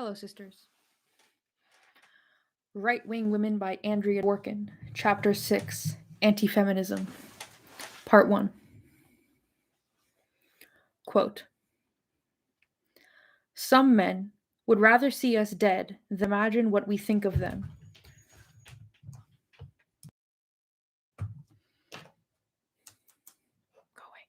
Hello, sisters. Right Wing Women by Andrea Dworkin, Chapter 6, Anti-Feminism, Part 1. Quote, "Some men would rather see us dead than imagine what we think of them." Going.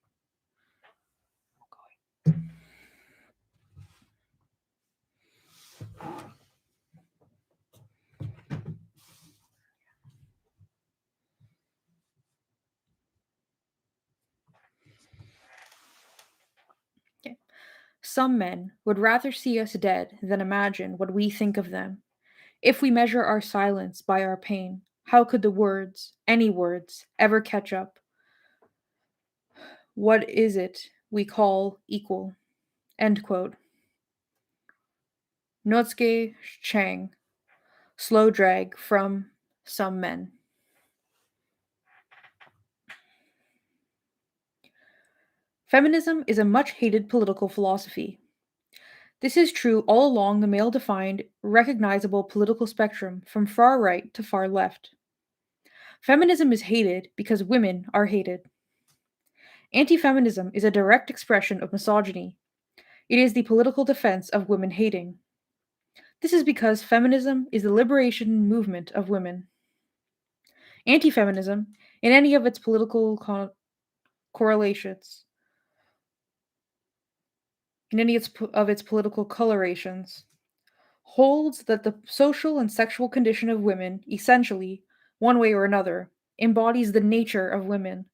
Okay. Some men would rather see us dead than imagine what we think of them. If we measure our silence by our pain, how could the words, any words, ever catch up? What is it we call equal? End quote. Notsuke Chang, Slow Drag from Some Men. Feminism is a much hated political philosophy. This is true all along the male defined, recognizable political spectrum from far right to far left. Feminism is hated because women are hated. Anti feminism is a direct expression of misogyny. It is the political defense of women hating. This is because feminism is the liberation movement of women. Anti feminism, in any of its political correlations, in any of its political colorations, holds that the social and sexual condition of women, essentially, one way or another, embodies the nature of women,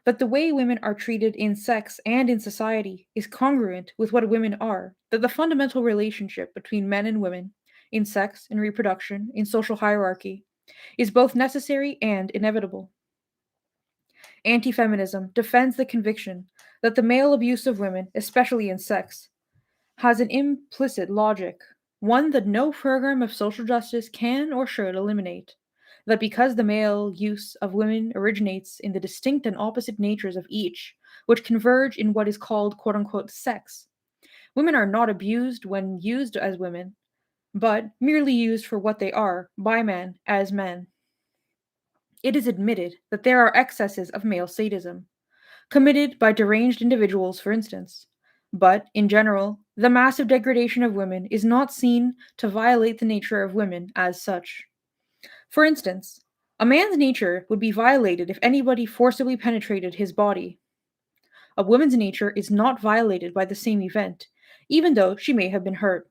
that the way women are treated in sex and in society is congruent with what women are, that the fundamental relationship between men and women, in sex, in reproduction, in social hierarchy, is both necessary and inevitable. Anti feminism defends the conviction that the male abuse of women, especially in sex, has an implicit logic, one that no program of social justice can or should eliminate. That because the male use of women originates in the distinct and opposite natures of each, which converge in what is called quote unquote sex, women are not abused when used as women, but merely used for what they are by men as men. It is admitted that there are excesses of male sadism, committed by deranged individuals, for instance. But, in general, the massive degradation of women is not seen to violate the nature of women as such. For instance, a man's nature would be violated if anybody forcibly penetrated his body. A woman's nature is not violated by the same event, even though she may have been hurt.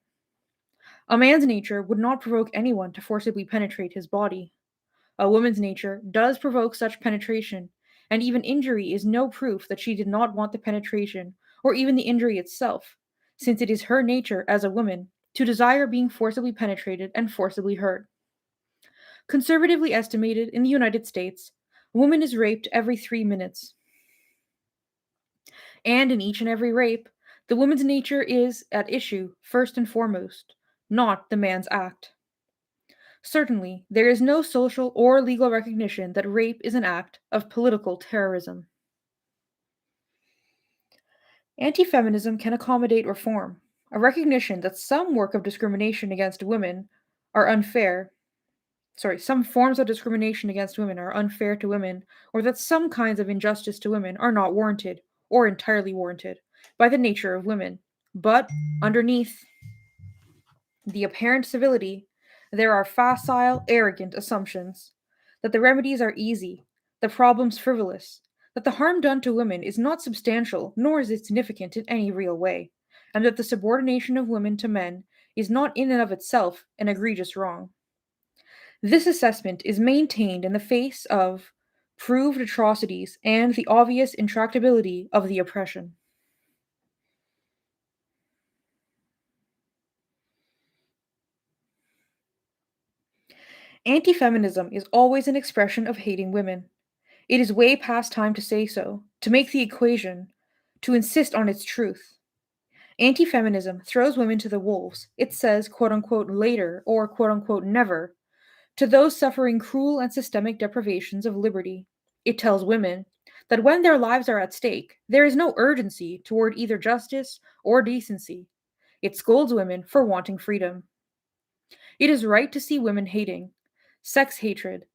A man's nature would not provoke anyone to forcibly penetrate his body. A woman's nature does provoke such penetration, and even injury is no proof that she did not want the penetration, or even the injury itself, since it is her nature as a woman to desire being forcibly penetrated and forcibly hurt. Conservatively estimated in the United States, a woman is raped every 3 minutes. And in each and every rape, the woman's nature is at issue first and foremost, not the man's act. Certainly, there is no social or legal recognition that rape is an act of political terrorism. Anti feminism can accommodate reform, a recognition that some work of discrimination against women are unfair. Some forms of discrimination against women are unfair to women, or that some kinds of injustice to women are not warranted, or entirely warranted, by the nature of women. But underneath the apparent civility, there are facile, arrogant assumptions that the remedies are easy, the problems frivolous, that the harm done to women is not substantial nor is it significant in any real way, and that the subordination of women to men is not in and of itself an egregious wrong. This assessment is maintained in the face of proved atrocities and the obvious intractability of the oppression. Anti feminism is always an expression of hating women. It is way past time to say so, to make the equation, to insist on its truth. Anti feminism throws women to the wolves. It says, quote unquote, later or quote unquote, never to those suffering cruel and systemic deprivations of liberty. It tells women that when their lives are at stake, there is no urgency toward either justice or decency. It scolds women for wanting freedom. It is right to see women hating, sex hatred,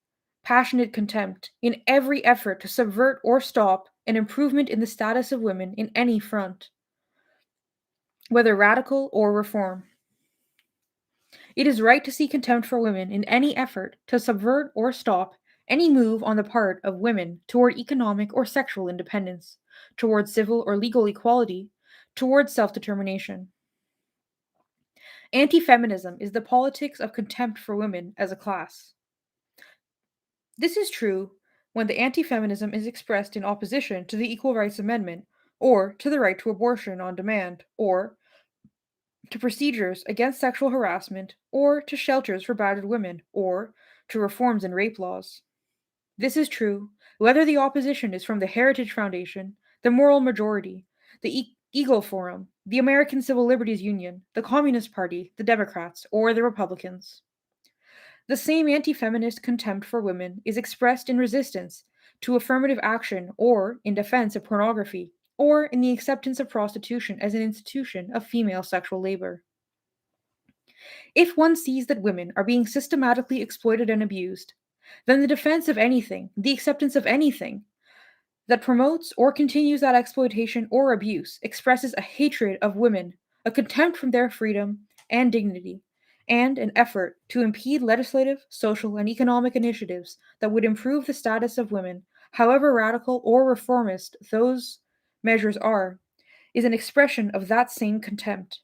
passionate contempt, in every effort to subvert or stop an improvement in the status of women in any front, whether radical or reform. It is right to see contempt for women in any effort to subvert or stop any move on the part of women toward economic or sexual independence, toward civil or legal equality, toward self determination. Anti feminism is the politics of contempt for women as a class. This is true when the anti feminism is expressed in opposition to the Equal Rights Amendment, or to the right to abortion on demand, or to procedures against sexual harassment, or to shelters for battered women, or to reforms in rape laws. This is true whether the opposition is from the Heritage Foundation, the Moral Majority, the Eagle Forum, the American Civil Liberties Union, the Communist Party, the Democrats, or the Republicans. The same anti feminist contempt for women is expressed in resistance to affirmative action or in defense of pornography or in the acceptance of prostitution as an institution of female sexual labor. If one sees that women are being systematically exploited and abused, then the defense of anything, the acceptance of anything, that promotes or continues that exploitation or abuse expresses a hatred of women, a contempt for their freedom and dignity, and an effort to impede legislative, social, and economic initiatives that would improve the status of women, however radical or reformist those measures are, is an expression of that same contempt.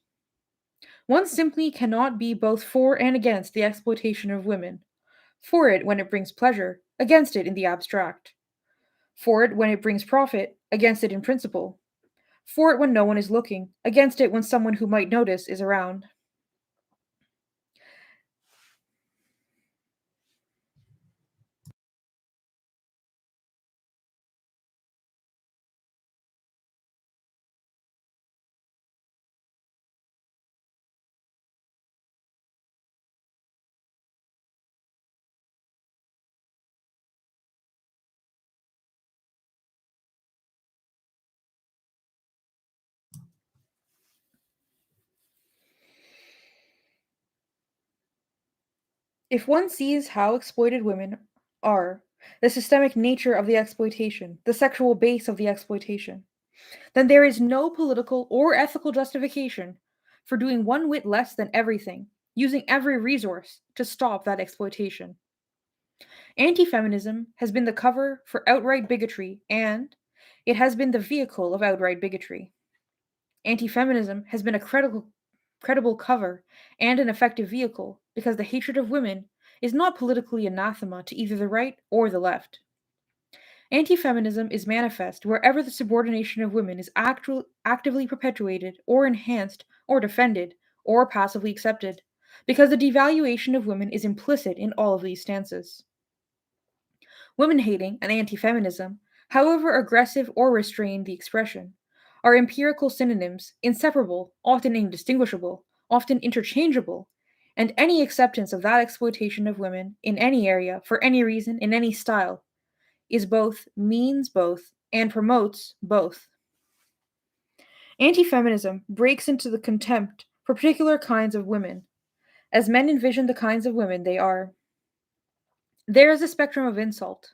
One simply cannot be both for and against the exploitation of women, for it when it brings pleasure, against it in the abstract, for it when it brings profit, against it in principle, for it when no one is looking, against it when someone who might notice is around. If one sees how exploited women are, the systemic nature of the exploitation, the sexual base of the exploitation, then there is no political or ethical justification for doing one whit less than everything, using every resource to stop that exploitation. Anti feminism has been the cover for outright bigotry, and it has been the vehicle of outright bigotry. Anti feminism has been a credible cover and an effective vehicle because the hatred of women is not politically anathema to either the right or the left. Anti feminism is manifest wherever the subordination of women is actively perpetuated or enhanced or defended or passively accepted, because the devaluation of women is implicit in all of these stances. Women hating and anti feminism, however aggressive or restrained the expression, are empirical synonyms, inseparable, often indistinguishable, often interchangeable, and any acceptance of that exploitation of women in any area, for any reason, in any style, is both, means both, and promotes both. Anti feminism breaks into the contempt for particular kinds of women, as men envision the kinds of women they are. There is a spectrum of insult.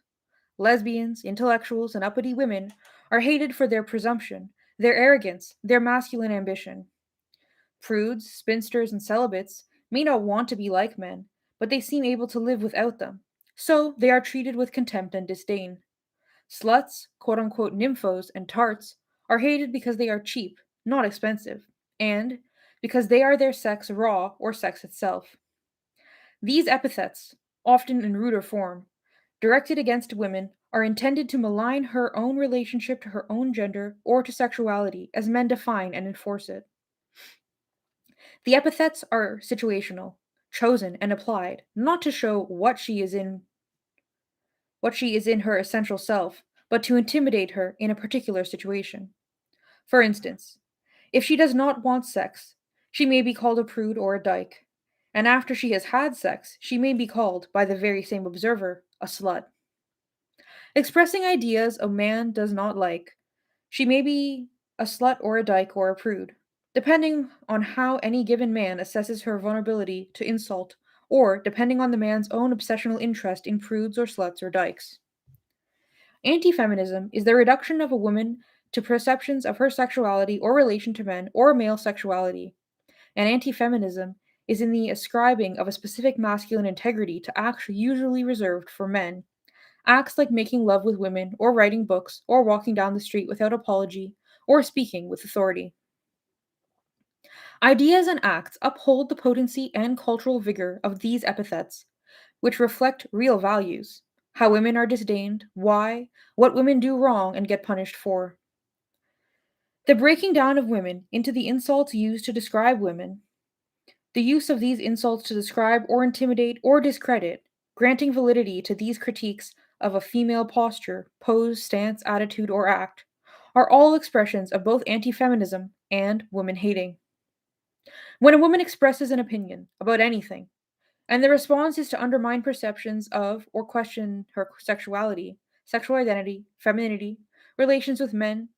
Lesbians, intellectuals, and uppity women are hated for their presumption, their arrogance, their masculine ambition. Prudes, spinsters, and celibates may not want to be like men, but they seem able to live without them. So they are treated with contempt and disdain. Sluts, quote unquote nymphos, and tarts are hated because they are cheap, not expensive, and because they are their sex raw or sex itself. These epithets, often in ruder form, directed against women, are intended to malign her own relationship to her own gender or to sexuality as men define and enforce it. The epithets are situational, chosen and applied not to show what she is in her essential self, but to intimidate her in a particular situation. For instance, if she does not want sex, she may be called a prude or a dyke, and after she has had sex, she may be called, by the very same observer, a slut. Expressing ideas a man does not like, she may be a slut or a dyke or a prude, depending on how any given man assesses her vulnerability to insult or depending on the man's own obsessional interest in prudes or sluts or dykes. Anti-feminism is the reduction of a woman to perceptions of her sexuality or relation to men or male sexuality, and anti-feminism is in the ascribing of a specific masculine integrity to acts usually reserved for men, acts like making love with women or writing books or walking down the street without apology or speaking with authority. Ideas and acts uphold the potency and cultural vigor of these epithets, which reflect real values: how women are disdained, why, what women do wrong and get punished for. The breaking down of women into the insults used to describe women, the use of these insults to describe or intimidate or discredit, granting validity to these critiques of a female posture, pose, stance, attitude, or act, are all expressions of both anti feminism and woman hating. When a woman expresses an opinion about anything, and the response is to undermine perceptions of or question her sexuality, sexual identity, femininity, relations with men,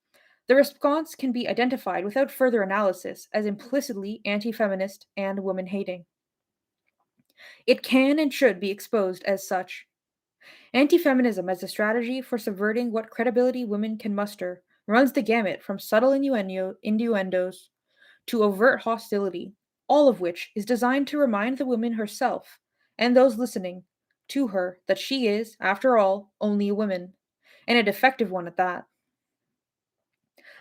the response can be identified without further analysis as implicitly anti feminist and woman hating. It can and should be exposed as such. Anti feminism as a strategy for subverting what credibility women can muster runs the gamut from subtle innuendos to overt hostility, all of which is designed to remind the woman herself and those listening to her that she is, after all, only a woman, and a defective one at that.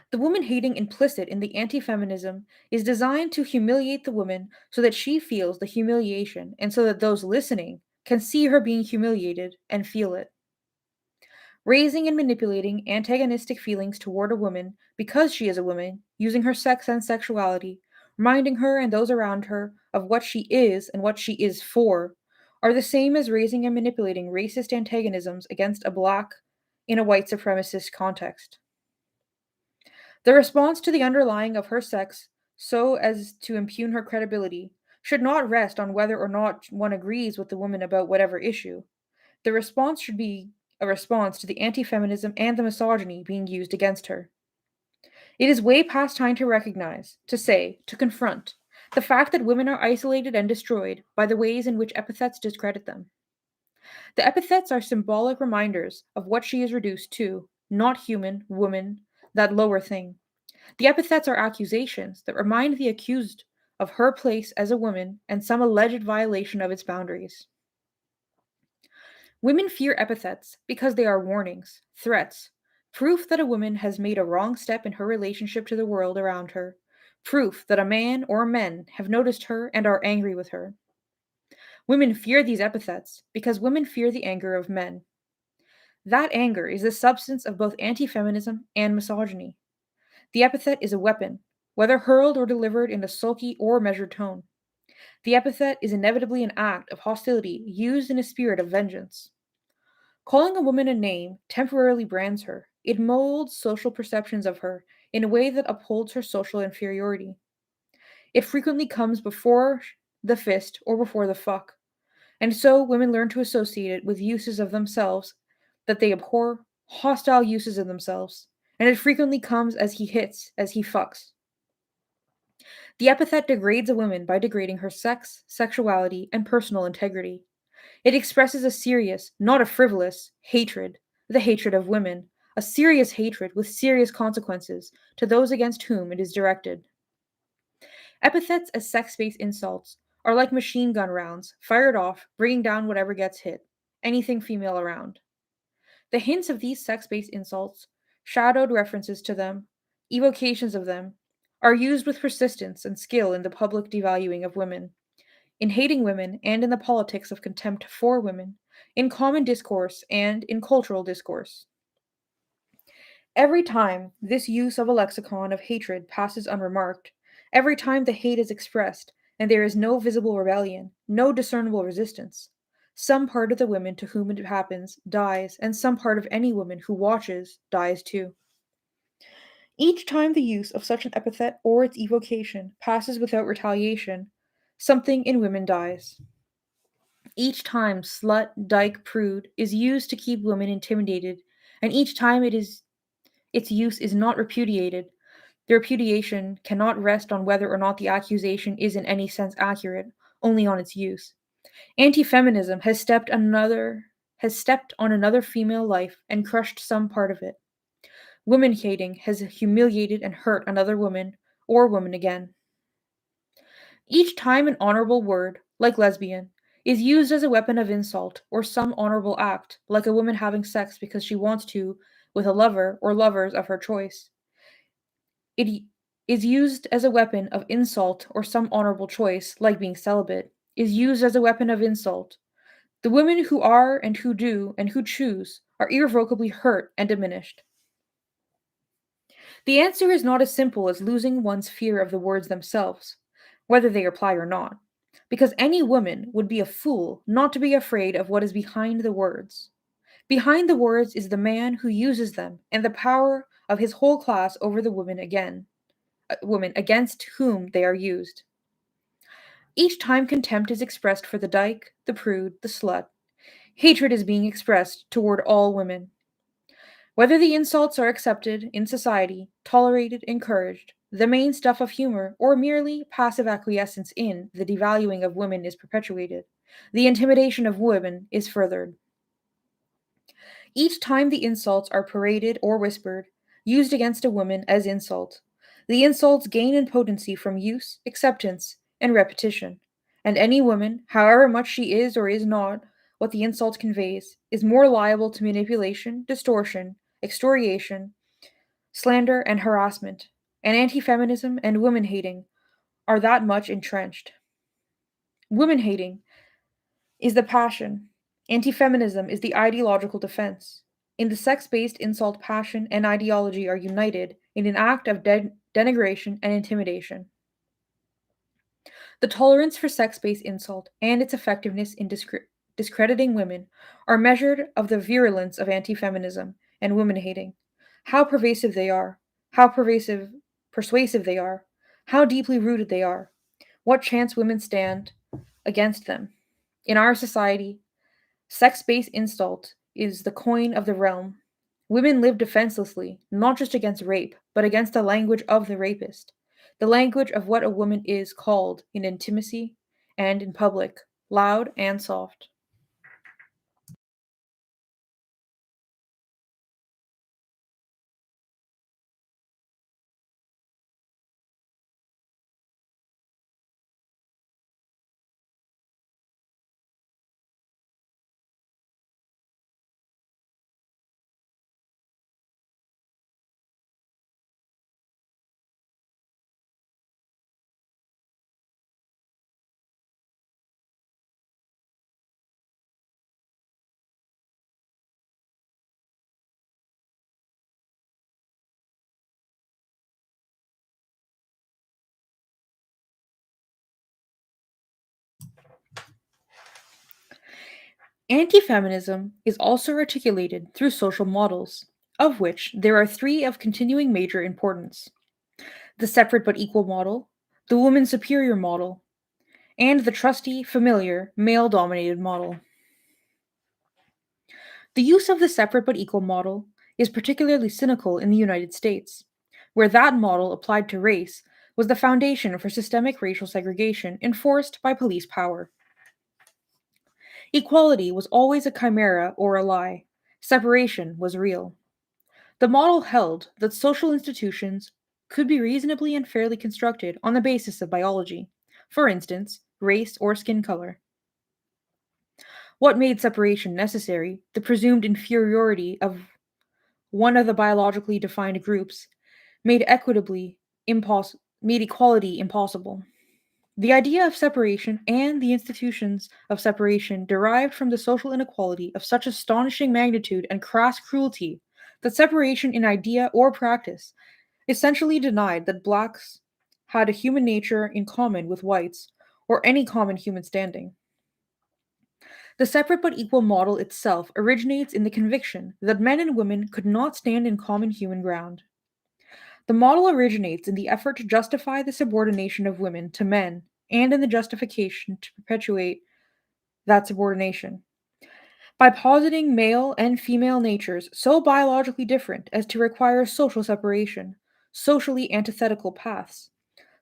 The woman hating implicit in the anti feminism is designed to humiliate the woman so that she feels the humiliation and so that those listening can see her being humiliated and feel it. Raising and manipulating antagonistic feelings toward a woman because she is a woman, using her sex and sexuality, reminding her and those around her of what she is and what she is for, are the same as raising and manipulating racist antagonisms against a black in a white supremacist context. The response to the underlying of her sex, so as to impugn her credibility, should not rest on whether or not one agrees with the woman about whatever issue. The response should be a response to the anti feminism and the misogyny being used against her. It is way past time to recognize, to say, to confront the fact that women are isolated and destroyed by the ways in which epithets discredit them. The epithets are symbolic reminders of what she is reduced to, not human, woman, that lower thing. The epithets are accusations that remind the accused of her place as a woman and some alleged violation of its boundaries. Women fear epithets because they are warnings, threats, proof that a woman has made a wrong step in her relationship to the world around her, proof that a man or men have noticed her and are angry with her. Women fear these epithets because women fear the anger of men. That anger is the substance of both anti feminism and misogyny. The epithet is a weapon, whether hurled or delivered in a sulky or measured tone. The epithet is inevitably an act of hostility used in a spirit of vengeance. Calling a woman a name temporarily brands her. It molds social perceptions of her in a way that upholds her social inferiority. It frequently comes before the fist or before the fuck, and so women learn to associate it with uses of themselves that they abhor, hostile uses of themselves, and it frequently comes as he hits, as he fucks. The epithet degrades a woman by degrading her sex, sexuality, and personal integrity. It expresses a serious, not a frivolous, hatred, the hatred of women, a serious hatred with serious consequences to those against whom it is directed. Epithets as sex based insults are like machine gun rounds, fired off, bringing down whatever gets hit, anything female around. The hints of these sex based insults, shadowed references to them, evocations of them, are used with persistence and skill in the public devaluing of women, in hating women and in the politics of contempt for women, in common discourse and in cultural discourse. Every time this use of a lexicon of hatred passes unremarked, every time the hate is expressed and there is no visible rebellion, no discernible resistance, some part of the women to whom it happens dies, and some part of any woman who watches dies too. Each time the use of such an epithet or its evocation passes without retaliation, something in women dies. Each time slut, dyke, prude is used to keep women intimidated, and each time its use is not repudiated, the repudiation cannot rest on whether or not the accusation is in any sense accurate, only on its use. Anti-feminism has stepped on another female life and crushed some part of it. Women hating has humiliated and hurt another woman or woman again. Each time an honorable word, like lesbian, is used as a weapon of insult, or some honorable act, like a woman having sex because she wants to with a lover or lovers of her choice, it is used as a weapon of insult, or some honorable choice, like being celibate, is used as a weapon of insult. The women who are and who do and who choose are irrevocably hurt and diminished. The answer is not as simple as losing one's fear of the words themselves, whether they apply or not, because any woman would be a fool not to be afraid of what is behind the words. Behind the words is the man who uses them and the power of his whole class over the women against whom they are used. Each time contempt is expressed for the dyke, the prude, the slut, hatred is being expressed toward all women. Whether the insults are accepted in society, tolerated, encouraged, the main stuff of humor, or merely passive acquiescence in the devaluing of women is perpetuated, the intimidation of women is furthered. Each time the insults are paraded or whispered, used against a woman as insult, the insults gain in potency from use, acceptance, and repetition, and any woman, however much she is or is not what the insult conveys, is more liable to manipulation, distortion, extortion, slander, and harassment, and anti-feminism and women hating are that much entrenched. Women hating is the passion. Anti-feminism is the ideological defense. In the sex-based insult, passion and ideology are united in an act of denigration and intimidation. The tolerance for sex-based insult and its effectiveness in discrediting women are measured of the virulence of anti-feminism and women hating, how pervasive they are, how persuasive they are, how deeply rooted they are, what chance women stand against them. In our society, sex-based insult is the coin of the realm. Women live defenselessly, not just against rape, but against the language of the rapist, the language of what a woman is called in intimacy and in public, loud and soft. Anti-feminism is also articulated through social models, of which there are three of continuing major importance: the separate but equal model, the woman superior model, and the trusty, familiar, male dominated model. The use of the separate but equal model is particularly cynical in the United States, where that model applied to race was the foundation for systemic racial segregation enforced by police power. Equality was always a chimera or a lie. Separation was real. The model held that social institutions could be reasonably and fairly constructed on the basis of biology, for instance, race or skin color. What made separation necessary, the presumed inferiority of one of the biologically defined groups, made equality impossible. The idea of separation and the institutions of separation derived from the social inequality of such astonishing magnitude and crass cruelty that separation in idea or practice essentially denied that blacks had a human nature in common with whites or any common human standing. The separate but equal model itself originates in the conviction that men and women could not stand in common human ground. The model originates in the effort to justify the subordination of women to men and in the justification to perpetuate that subordination. By positing male and female natures so biologically different as to require social separation, socially antithetical paths,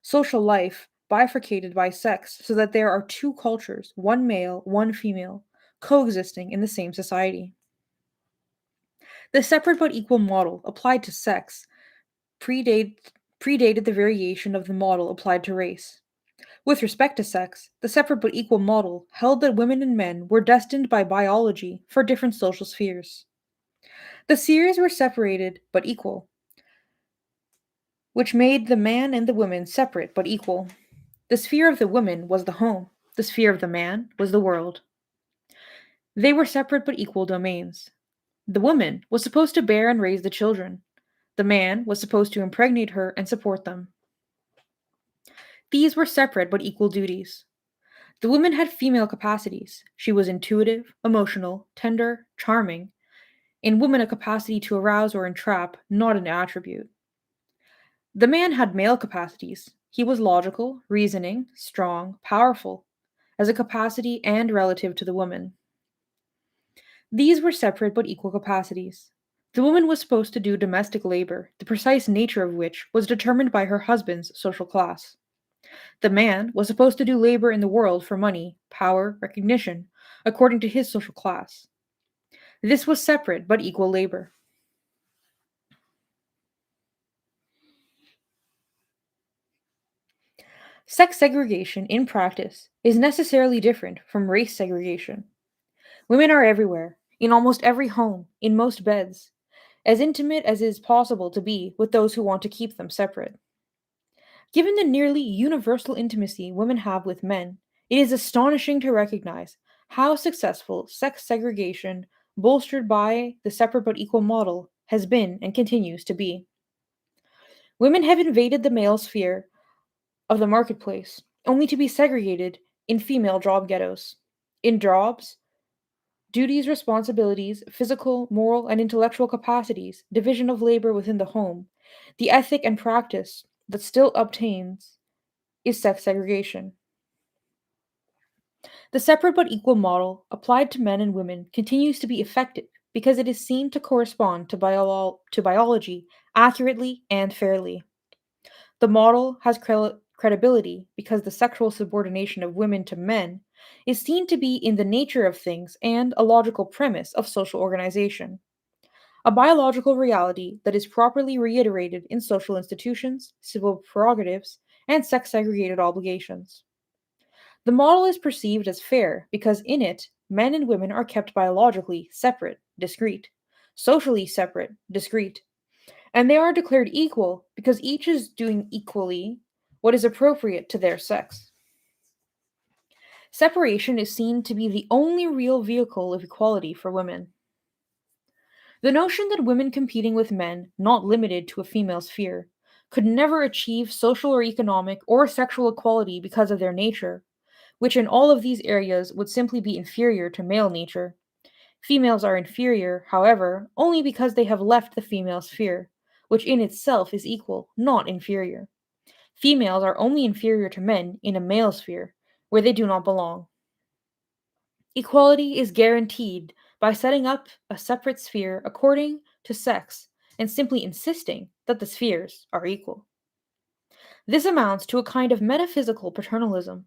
social life bifurcated by sex so that there are two cultures, one male, one female, coexisting in the same society. The separate but equal model applied to sex predate, predated the variation of the model applied to race. With respect to sex, the separate but equal model held that women and men were destined by biology for different social spheres. The spheres were separated but equal, which made the man and the woman separate but equal. The sphere of the woman was the home, the sphere of the man was the world. They were separate but equal domains. The woman was supposed to bear and raise the children. The man was supposed to impregnate her and support them. These were separate but equal duties. The woman had female capacities. She was intuitive, emotional, tender, charming. In woman, a capacity to arouse or entrap, not an attribute. The man had male capacities. He was logical, reasoning, strong, powerful, as a capacity and relative to the woman. These were separate but equal capacities. The woman was supposed to do domestic labor, the precise nature of which was determined by her husband's social class. The man was supposed to do labor in the world for money, power, recognition, according to his social class. This was separate but equal labor. Sex segregation in practice is necessarily different from race segregation. Women are everywhere, in almost every home, in most beds, as intimate as is possible to be with those who want to keep them separate. Given the nearly universal intimacy women have with men, it is astonishing to recognize how successful sex segregation, bolstered by the separate but equal model, has been and continues to be. Women have invaded the male sphere of the marketplace, only to be segregated in female job ghettos. In jobs, duties, responsibilities, physical, moral, and intellectual capacities, division of labor within the home, the ethic and practice that still obtains is sex segregation. The separate but equal model applied to men and women continues to be effective because it is seen to correspond to, biology accurately and fairly. The model has credibility because the sexual subordination of women to men is seen to be in the nature of things and a logical premise of social organization, a biological reality that is properly reiterated in social institutions, civil prerogatives, and sex segregated obligations. The model is perceived as fair because in it, men and women are kept biologically separate, discrete, socially separate, discrete, and they are declared equal because each is doing equally what is appropriate to their sex. Separation is seen to be the only real vehicle of equality for women. The notion that women competing with men, not limited to a female sphere, could never achieve social or economic or sexual equality because of their nature, which in all of these areas would simply be inferior to male nature. Females are inferior, however, only because they have left the female sphere, which in itself is equal, not inferior. Females are only inferior to men in a male sphere, where they do not belong. Equality is guaranteed by setting up a separate sphere according to sex and simply insisting that the spheres are equal. This amounts to a kind of metaphysical paternalism,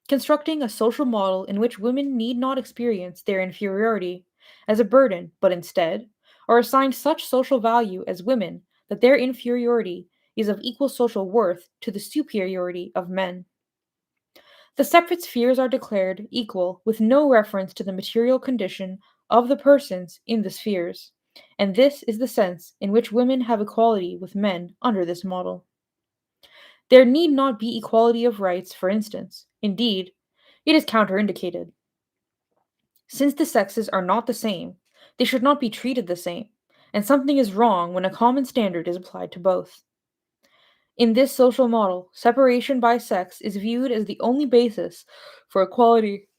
constructing a social model in which women need not experience their inferiority as a burden, but instead are assigned such social value as women that their inferiority is of equal social worth to the superiority of men. The separate spheres are declared equal with no reference to the material condition of the persons in the spheres, and this is the sense in which women have equality with men under this model. There need not be equality of rights, for instance. Indeed, it is counterindicated. Since the sexes are not the same, they should not be treated the same, and something is wrong when a common standard is applied to both. In this social model, separation by sex is viewed as the only basis for equality.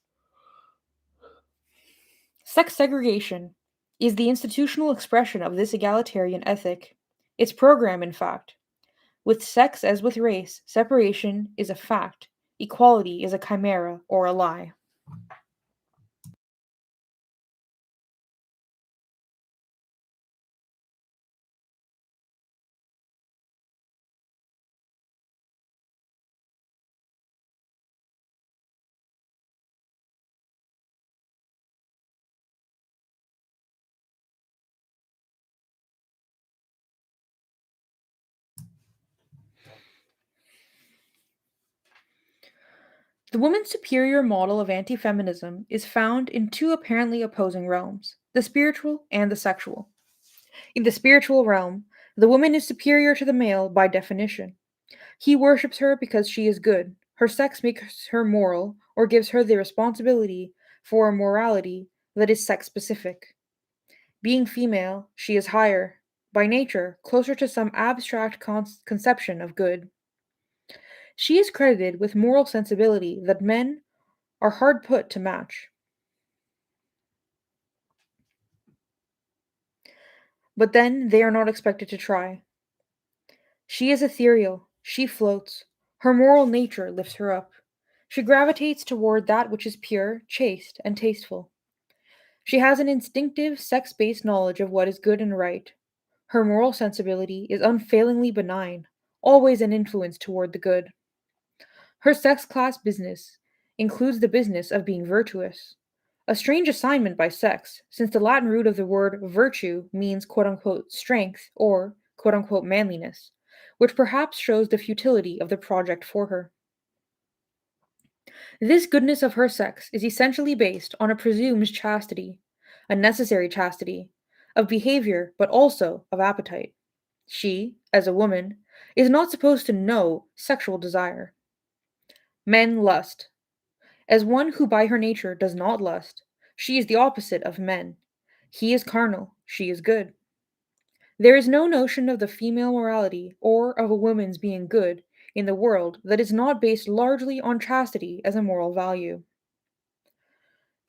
Sex segregation is the institutional expression of this egalitarian ethic. Its program, in fact. With sex as with race, separation is a fact, equality is a chimera or a lie. The woman's superior model of anti feminism is found in two apparently opposing realms, the spiritual and the sexual. In the spiritual realm, the woman is superior to the male by definition. He worships her because she is good. Her sex makes her moral or gives her the responsibility for a morality that is sex specific. Being female, she is higher, by nature, closer to some abstract conception of good. She is credited with moral sensibility that men are hard put to match. But then they are not expected to try. She is ethereal, she floats. Her moral nature lifts her up. She gravitates toward that which is pure, chaste, and tasteful. She has an instinctive, sex based knowledge of what is good and right. Her moral sensibility is unfailingly benign, always an influence toward the good. Her sex class business includes the business of being virtuous. A strange assignment by sex, since the Latin root of the word virtue means quote unquote strength or quote unquote manliness, which perhaps shows the futility of the project for her. This goodness of her sex is essentially based on a presumed chastity, a necessary chastity, of behavior but also of appetite. She, as a woman, is not supposed to know sexual desire. Men lust. As one who by her nature does not lust, she is the opposite of men. He is carnal, she is good. There is no notion of the female morality or of a woman's being good in the world that is not based largely on chastity as a moral value.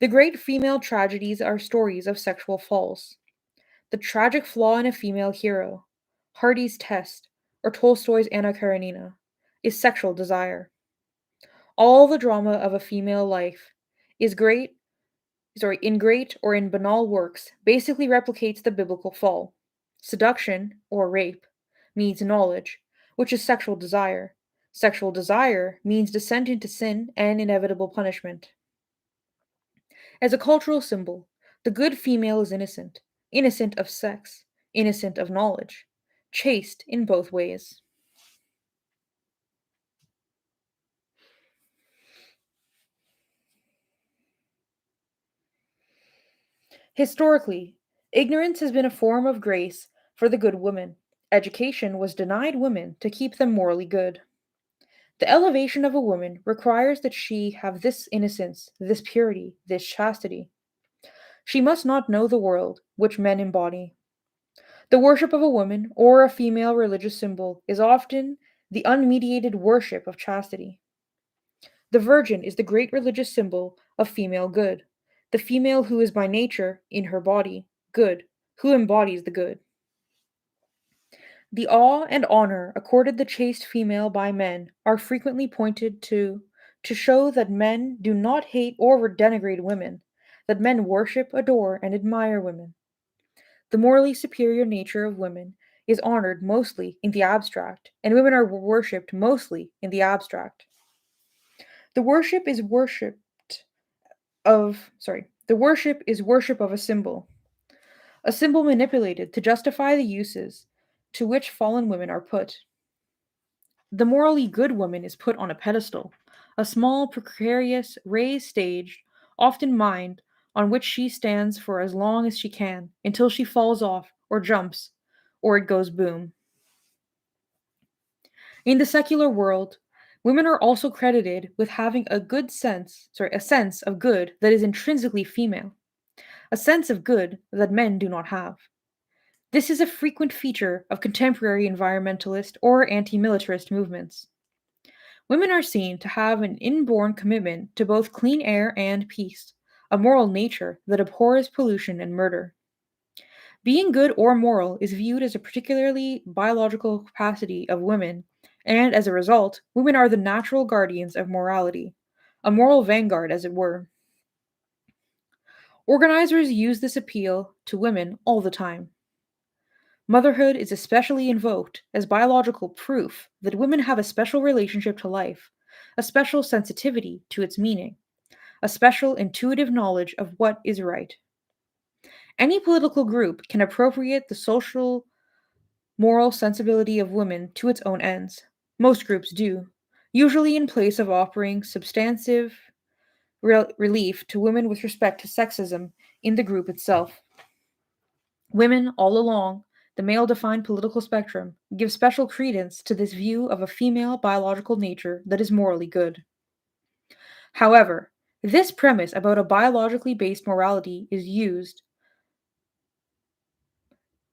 The great female tragedies are stories of sexual falls. The tragic flaw in a female hero, Hardy's Test, or Tolstoy's Anna Karenina, is sexual desire. All the drama of a female life is in great or in banal works, basically replicates the biblical fall. Seduction, or rape, means knowledge, which is sexual desire. Sexual desire means descent into sin and inevitable punishment. As a cultural symbol, the good female is innocent, innocent of sex, innocent of knowledge, chaste in both ways. Historically, ignorance has been a form of grace for the good woman. Education was denied women to keep them morally good. The elevation of a woman requires that she have this innocence, this purity, this chastity. She must not know the world, which men embody. The worship of a woman or a female religious symbol is often the unmediated worship of chastity. The Virgin is the great religious symbol of female good, the female who is by nature, in her body, good, who embodies the good. The awe and honor accorded the chaste female by men are frequently pointed to show that men do not hate or denigrate women, that men worship, adore, and admire women. The morally superior nature of women is honored mostly in the abstract, and women are worshipped mostly in the abstract. The worship is worship of a symbol manipulated to justify the uses to which fallen women are put. The morally good woman is put on a pedestal, a small, precarious, raised stage, often mined, on which she stands for as long as she can, until she falls off, or jumps, or it goes boom. In the secular world, women are also credited with having a sense of good that is intrinsically female, a sense of good that men do not have. This is a frequent feature of contemporary environmentalist or anti militarist movements. Women are seen to have an inborn commitment to both clean air and peace, a moral nature that abhors pollution and murder. Being good or moral is viewed as a particularly biological capacity of women, and as a result, women are the natural guardians of morality, a moral vanguard, as it were. Organizers use this appeal to women all the time. Motherhood is especially invoked as biological proof that women have a special relationship to life, a special sensitivity to its meaning, a special intuitive knowledge of what is right. Any political group can appropriate the social, moral sensibility of women to its own ends. Most groups do. usually in place of offering substantive relief to women with respect to sexism in the group itself. Women, all along the male defined political spectrum, give special credence to this view of a female biological nature that is morally good. However, this premise about a biologically based morality is used,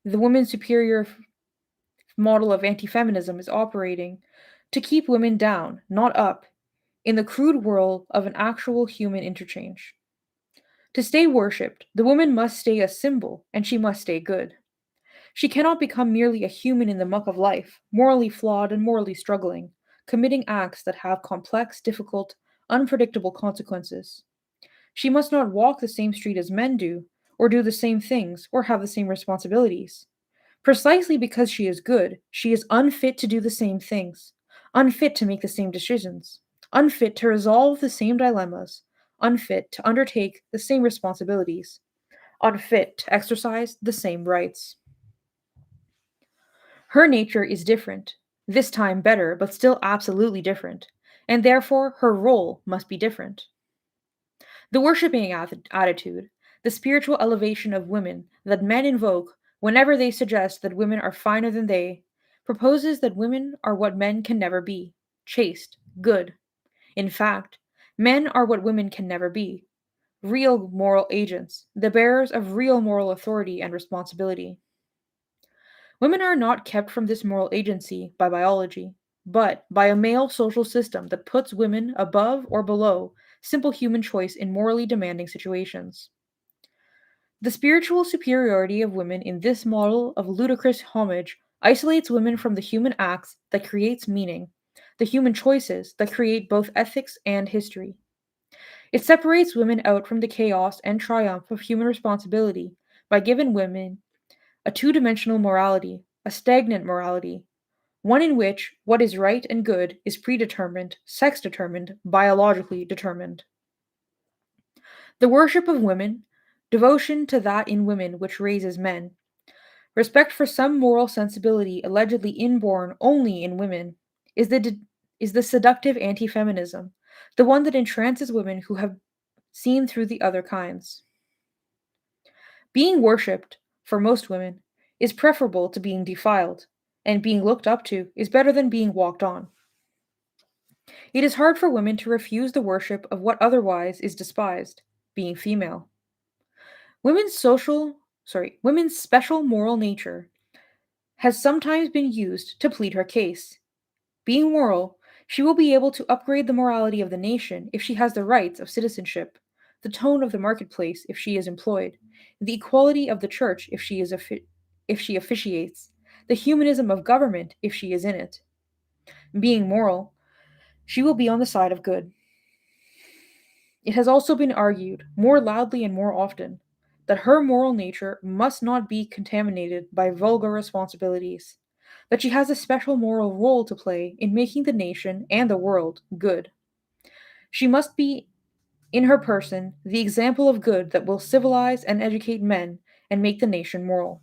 the woman's superior model of anti feminism is operating to keep women down, not up, in the crude whirl of an actual human interchange. To stay worshipped, the woman must stay a symbol, and she must stay good. She cannot become merely a human in the muck of life, morally flawed and morally struggling, committing acts that have complex, difficult, unpredictable consequences. She must not walk the same street as men do, or do the same things, or have the same responsibilities. Precisely because she is good, she is unfit to do the same things, unfit to make the same decisions, unfit to resolve the same dilemmas, unfit to undertake the same responsibilities, unfit to exercise the same rights. Her nature is different, this time better, but still absolutely different, and therefore her role must be different. The worshipping attitude, the spiritual elevation of women that men invoke whenever they suggest that women are finer than they, proposes that women are what men can never be: chaste, good. In fact, men are what women can never be: real moral agents, the bearers of real moral authority and responsibility. Women are not kept from this moral agency by biology, but by a male social system that puts women above or below simple human choice in morally demanding situations. The spiritual superiority of women in this model of ludicrous homage isolates women from the human acts that creates meaning, the human choices that create both ethics and history. It separates women out from the chaos and triumph of human responsibility by giving women a two-dimensional morality, a stagnant morality, one in which what is right and good is predetermined, sex determined, biologically determined. The worship of women, devotion to that in women which raises men, respect for some moral sensibility allegedly inborn only in women, is the seductive anti feminism, the one that entrances women who have seen through the other kinds. Being worshipped, for most women, is preferable to being defiled, and being looked up to is better than being walked on. It is hard for women to refuse the worship of what otherwise is despised, being female. Women's special moral nature has sometimes been used to plead her case. Being moral, she will be able to upgrade the morality of the nation if she has the rights of citizenship, the tone of the marketplace if she is employed, the equality of the church if she officiates, the humanism of government if she is in it. Being moral, she will be on the side of good. It has also been argued, more loudly and more often, that her moral nature must not be contaminated by vulgar responsibilities, that she has a special moral role to play in making the nation and the world good. She must be, in her person, the example of good that will civilize and educate men and make the nation moral.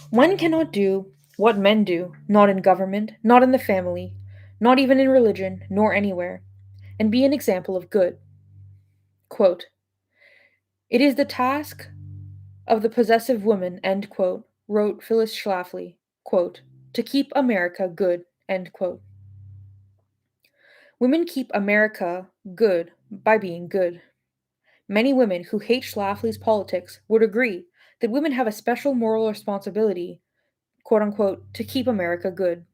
One cannot do what men do, not in government, not in the family, not even in religion, nor anywhere, and be an example of good. Quote, "It is the task of the possessive woman," end quote, wrote Phyllis Schlafly, quote, "to keep America good," end quote. Women keep America good by being good. Many women who hate Schlafly's politics would agree that women have a special moral responsibility, quote unquote, to keep America good.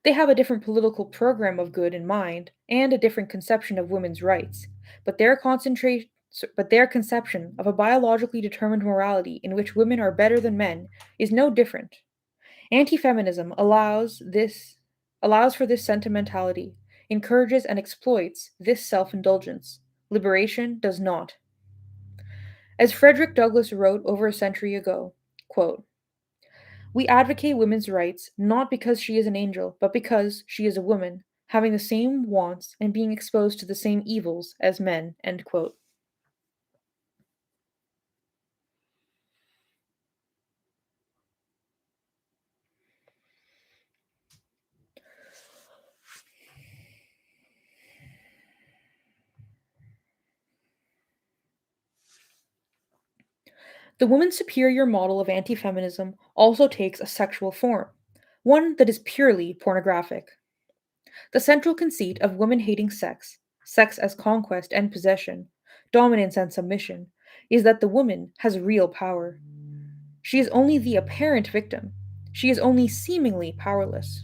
They have a different political program of good in mind and a different conception of women's rights, but their conception of a biologically determined morality in which women are better than men is no different. Anti-feminism allows for this sentimentality, encourages and exploits this self-indulgence. Liberation does not. As Frederick Douglass wrote over a century ago, quote, "We advocate women's rights not because she is an angel, but because she is a woman, having the same wants and being exposed to the same evils as men." End quote. The woman's superior model of anti feminism also takes a sexual form, one that is purely pornographic. The central conceit of women hating sex, sex as conquest and possession, dominance and submission, is that the woman has real power. She is only the apparent victim. She is only seemingly powerless.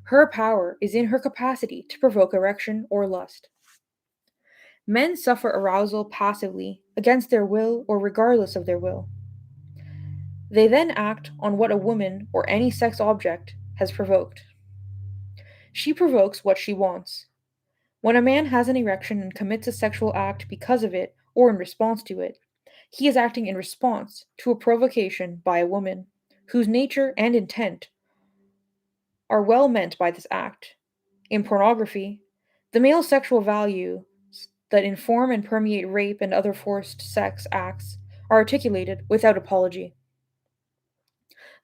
Her power is in her capacity to provoke erection or lust. Men suffer arousal passively, against their will or regardless of their will. They then act on what a woman or any sex object has provoked. She provokes what she wants. When a man has an erection and commits a sexual act because of it or in response to it, he is acting in response to a provocation by a woman, whose nature and intent are well meant by this act. In pornography, the male sexual values that inform and permeate rape and other forced sex acts are articulated without apology.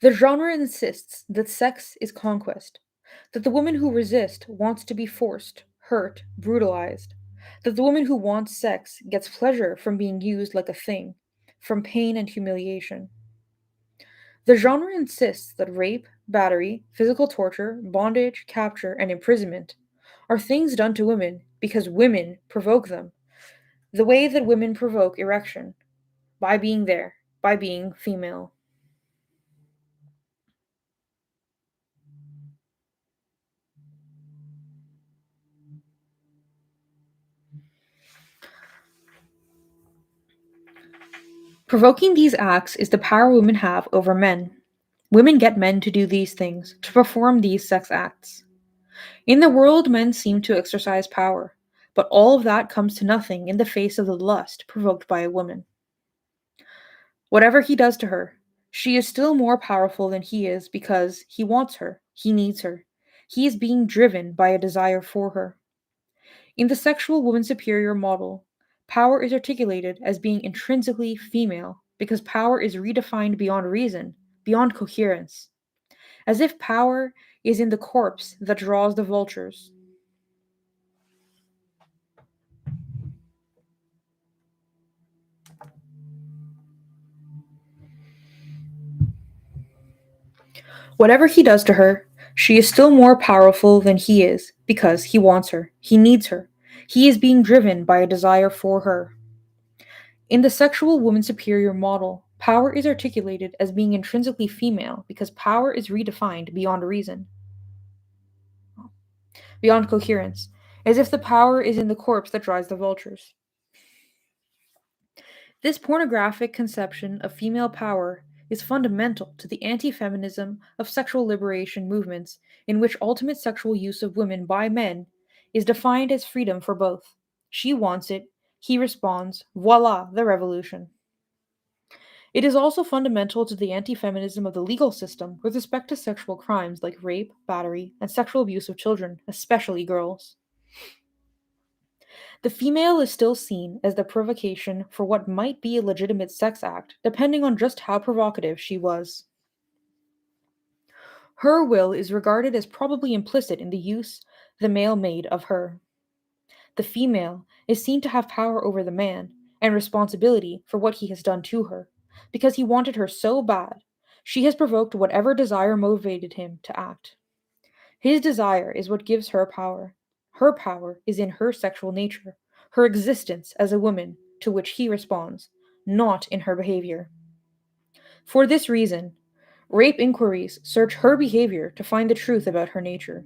The genre insists that sex is conquest, that the woman who resists wants to be forced, hurt, brutalized, that the woman who wants sex gets pleasure from being used like a thing, from pain and humiliation. The genre insists that rape, battery, physical torture, bondage, capture, and imprisonment are things done to women because women provoke them, the way that women provoke erection, by being there, by being female. Provoking these acts is the power women have over men. Women get men to do these things, to perform these sex acts. In the world, men seem to exercise power, but all of that comes to nothing in the face of the lust provoked by a woman. Whatever he does to her, she is still more powerful than he is because he wants her, he needs her. He is being driven by a desire for her. In the sexual woman superior model, power is articulated as being intrinsically female because power is redefined beyond reason, beyond coherence, as if power is in the corpse that draws the vultures. Whatever he does to her, she is still more powerful than he is because he wants her, he needs her. He is being driven by a desire for her. In the sexual woman superior model, power is articulated as being intrinsically female because power is redefined beyond reason, beyond coherence, as if the power is in the corpse that drives the vultures. This pornographic conception of female power is fundamental to the anti feminism of sexual liberation movements, in which ultimate sexual use of women by men is defined as freedom for both. She wants it, he responds, voila, the revolution. It is also fundamental to the anti feminism of the legal system with respect to sexual crimes like rape, battery, and sexual abuse of children, especially girls. The female is still seen as the provocation for what might be a legitimate sex act, depending on just how provocative she was. Her will is regarded as probably implicit in the use the male made of her. The female is seen to have power over the man and responsibility for what he has done to her, because he wanted her so bad. She has provoked whatever desire motivated him to act. His desire is what gives her power. Her power is in her sexual nature, her existence as a woman to which he responds, not in her behavior. For this reason, rape inquiries search her behavior to find the truth about her nature.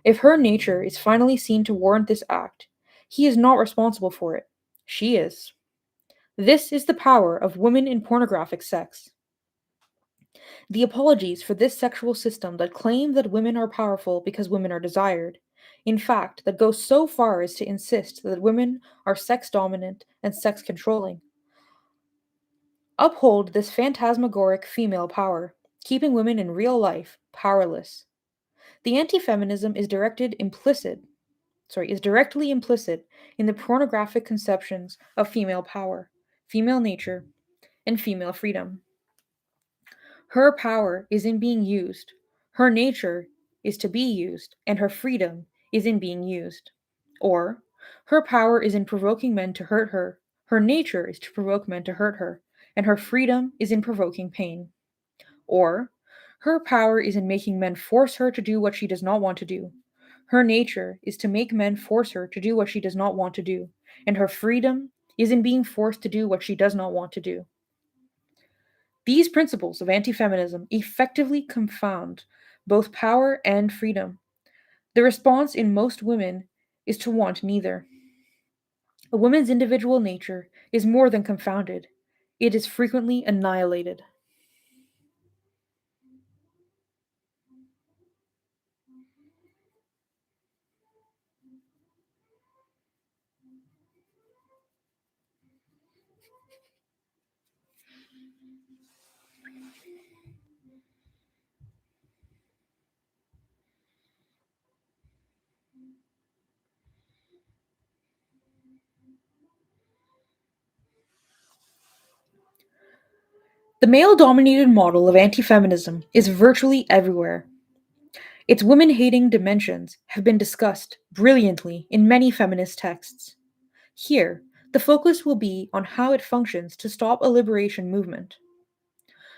If her nature is finally seen to warrant this act, he is not responsible for it. She is. This is the power of women in pornographic sex. The apologies for this sexual system that claim that women are powerful because women are desired, in fact, that go so far as to insist that women are sex dominant and sex controlling, uphold this phantasmagoric female power, keeping women in real life powerless. The anti-feminism is directly implicit in the pornographic conceptions of female power, female nature, and female freedom. Her power is in being used. Her nature is to be used, and her freedom is in being used. Or, her power is in provoking men to hurt her. Her nature is to provoke men to hurt her, and her freedom is in provoking pain. Or, her power is in making men force her to do what she does not want to do. Her nature is to make men force her to do what she does not want to do, and her freedom is in being forced to do what she does not want to do. These principles of anti feminism effectively confound both power and freedom. The response in most women is to want neither. A woman's individual nature is more than confounded, it is frequently annihilated. The male dominated model of anti feminism is virtually everywhere. Its women hating dimensions have been discussed brilliantly in many feminist texts. Here, the focus will be on how it functions to stop a liberation movement.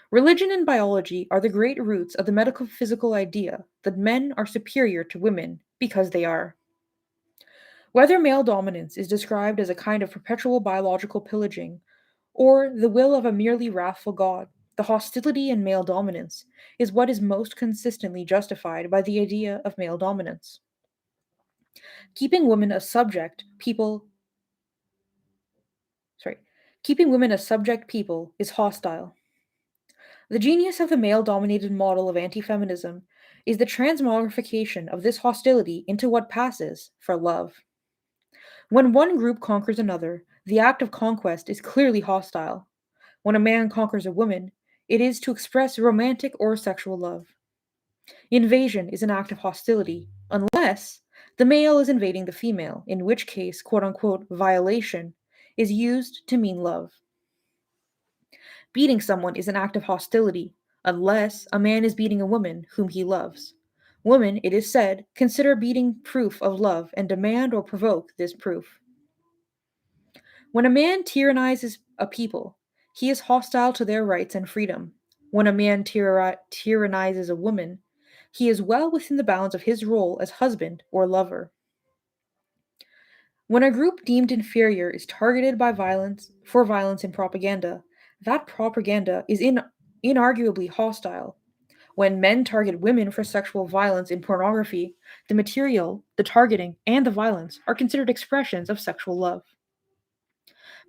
Religion and biology are the great roots of the medical physical idea that men are superior to women because they are. Whether male dominance is described as a kind of perpetual biological pillaging or the will of a merely wrathful God, the hostility in male dominance is what is most consistently justified by the idea of male dominance. Keeping women a subject people, sorry, keeping women a subject people is hostile. The genius of the male dominated model of anti feminism is the transmogrification of this hostility into what passes for love. When one group conquers another, the act of conquest is clearly hostile. When a man conquers a woman, it is to express romantic or sexual love. Invasion is an act of hostility, unless the male is invading the female, in which case, quote unquote, violation is used to mean love. Beating someone is an act of hostility, unless a man is beating a woman whom he loves. Women, it is said, consider beating proof of love and demand or provoke this proof. When a man tyrannizes a people, he is hostile to their rights and freedom. When a man tyrannizes a woman, he is well within the bounds of his role as husband or lover. When a group deemed inferior is targeted by violence for violence in propaganda, that propaganda is inarguably hostile. When men target women for sexual violence in pornography, the material, the targeting, and the violence are considered expressions of sexual love.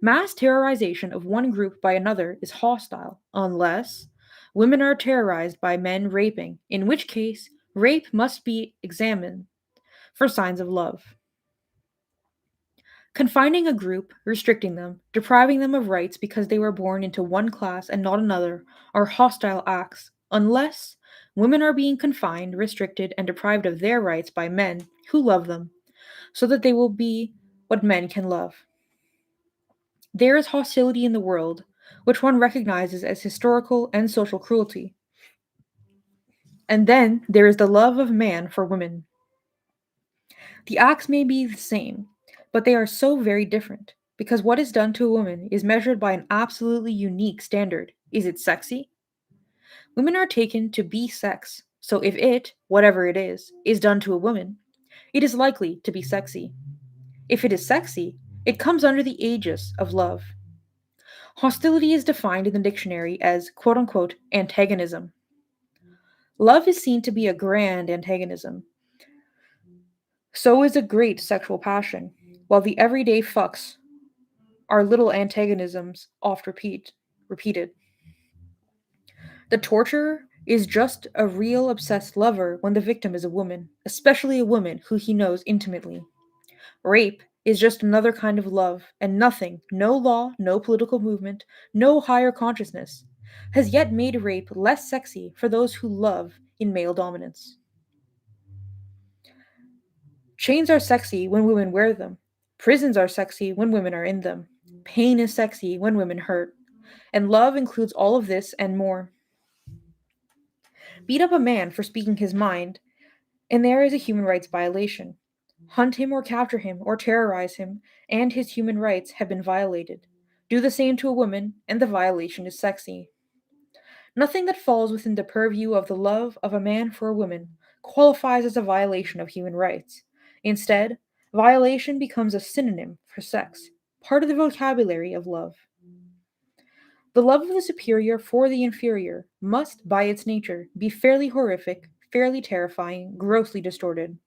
Mass terrorization of one group by another is hostile, unless women are terrorized by men raping, in which case, rape must be examined for signs of love. Confining a group, restricting them, depriving them of rights because they were born into one class and not another are hostile acts, unless women are being confined, restricted, and deprived of their rights by men who love them, so that they will be what men can love. There is hostility in the world, which one recognizes as historical and social cruelty. And then there is the love of man for women. The acts may be the same, but they are so very different, because what is done to a woman is measured by an absolutely unique standard. Is it sexy? Women are taken to be sex, so if it, whatever it is done to a woman, it is likely to be sexy. If it is sexy, it comes under the aegis of love. Hostility is defined in the dictionary as quote unquote antagonism. Love is seen to be a grand antagonism. So is a great sexual passion, while the everyday fucks are little antagonisms repeated. The torturer is just a real obsessed lover when the victim is a woman, especially a woman who he knows intimately. Rape is just another kind of love, and nothing, no law, no political movement, no higher consciousness, has yet made rape less sexy for those who love in male dominance. Chains are sexy when women wear them. Prisons are sexy when women are in them. Pain is sexy when women hurt. And love includes all of this and more. Beat up a man for speaking his mind, and there is a human rights violation. Hunt him or capture him or terrorize him, and his human rights have been violated. Do the same to a woman, and the violation is sexy. Nothing that falls within the purview of the love of a man for a woman qualifies as a violation of human rights. Instead, violation becomes a synonym for sex, part of the vocabulary of love. The love of the superior for the inferior must, by its nature, be fairly horrific, fairly terrifying, grossly distorted.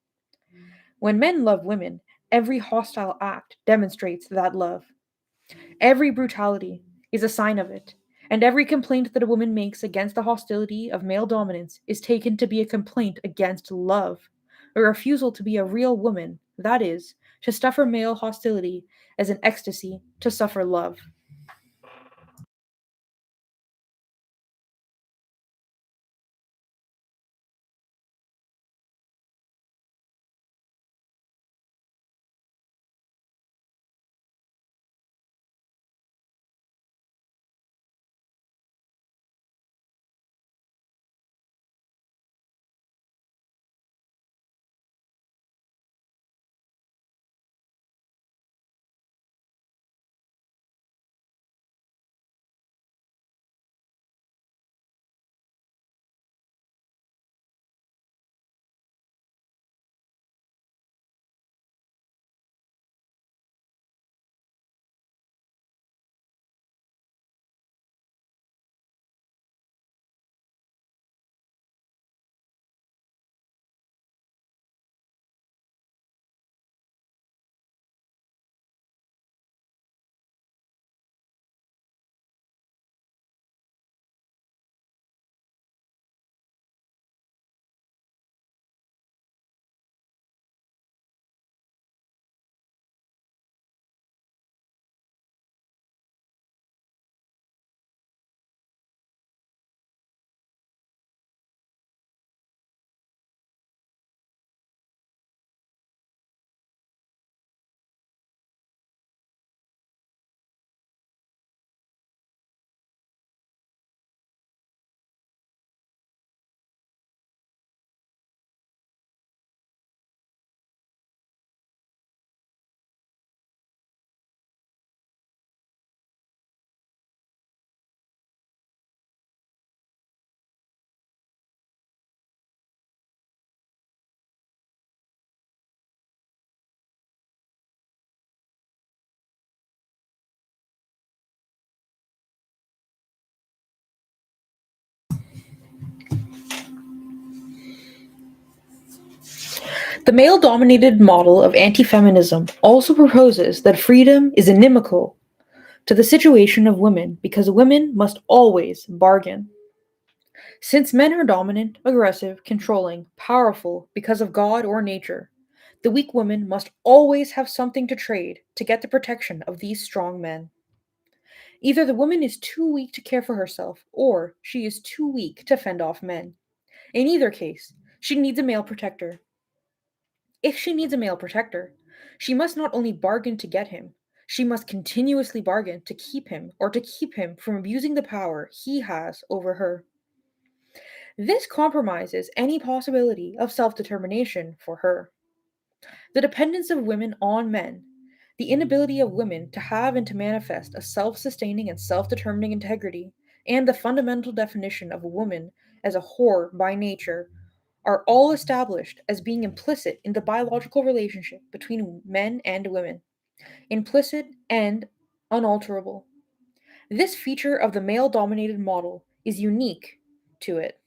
When men love women, every hostile act demonstrates that love. Every brutality is a sign of it, and every complaint that a woman makes against the hostility of male dominance is taken to be a complaint against love, a refusal to be a real woman, that is, to suffer male hostility as an ecstasy to suffer love. The male dominated model of anti feminism also proposes that freedom is inimical to the situation of women because women must always bargain. Since men are dominant, aggressive, controlling, powerful because of God or nature, the weak woman must always have something to trade to get the protection of these strong men. Either the woman is too weak to care for herself, or she is too weak to fend off men. In either case, she needs a male protector. If she needs a male protector, she must not only bargain to get him, she must continuously bargain to keep him or to keep him from abusing the power he has over her. This compromises any possibility of self determination for her. The dependence of women on men, the inability of women to have and to manifest a self sustaining and self determining integrity, and the fundamental definition of a woman as a whore by nature are all established as being implicit in the biological relationship between men and women, implicit and unalterable. This feature of the male dominated model is unique to it.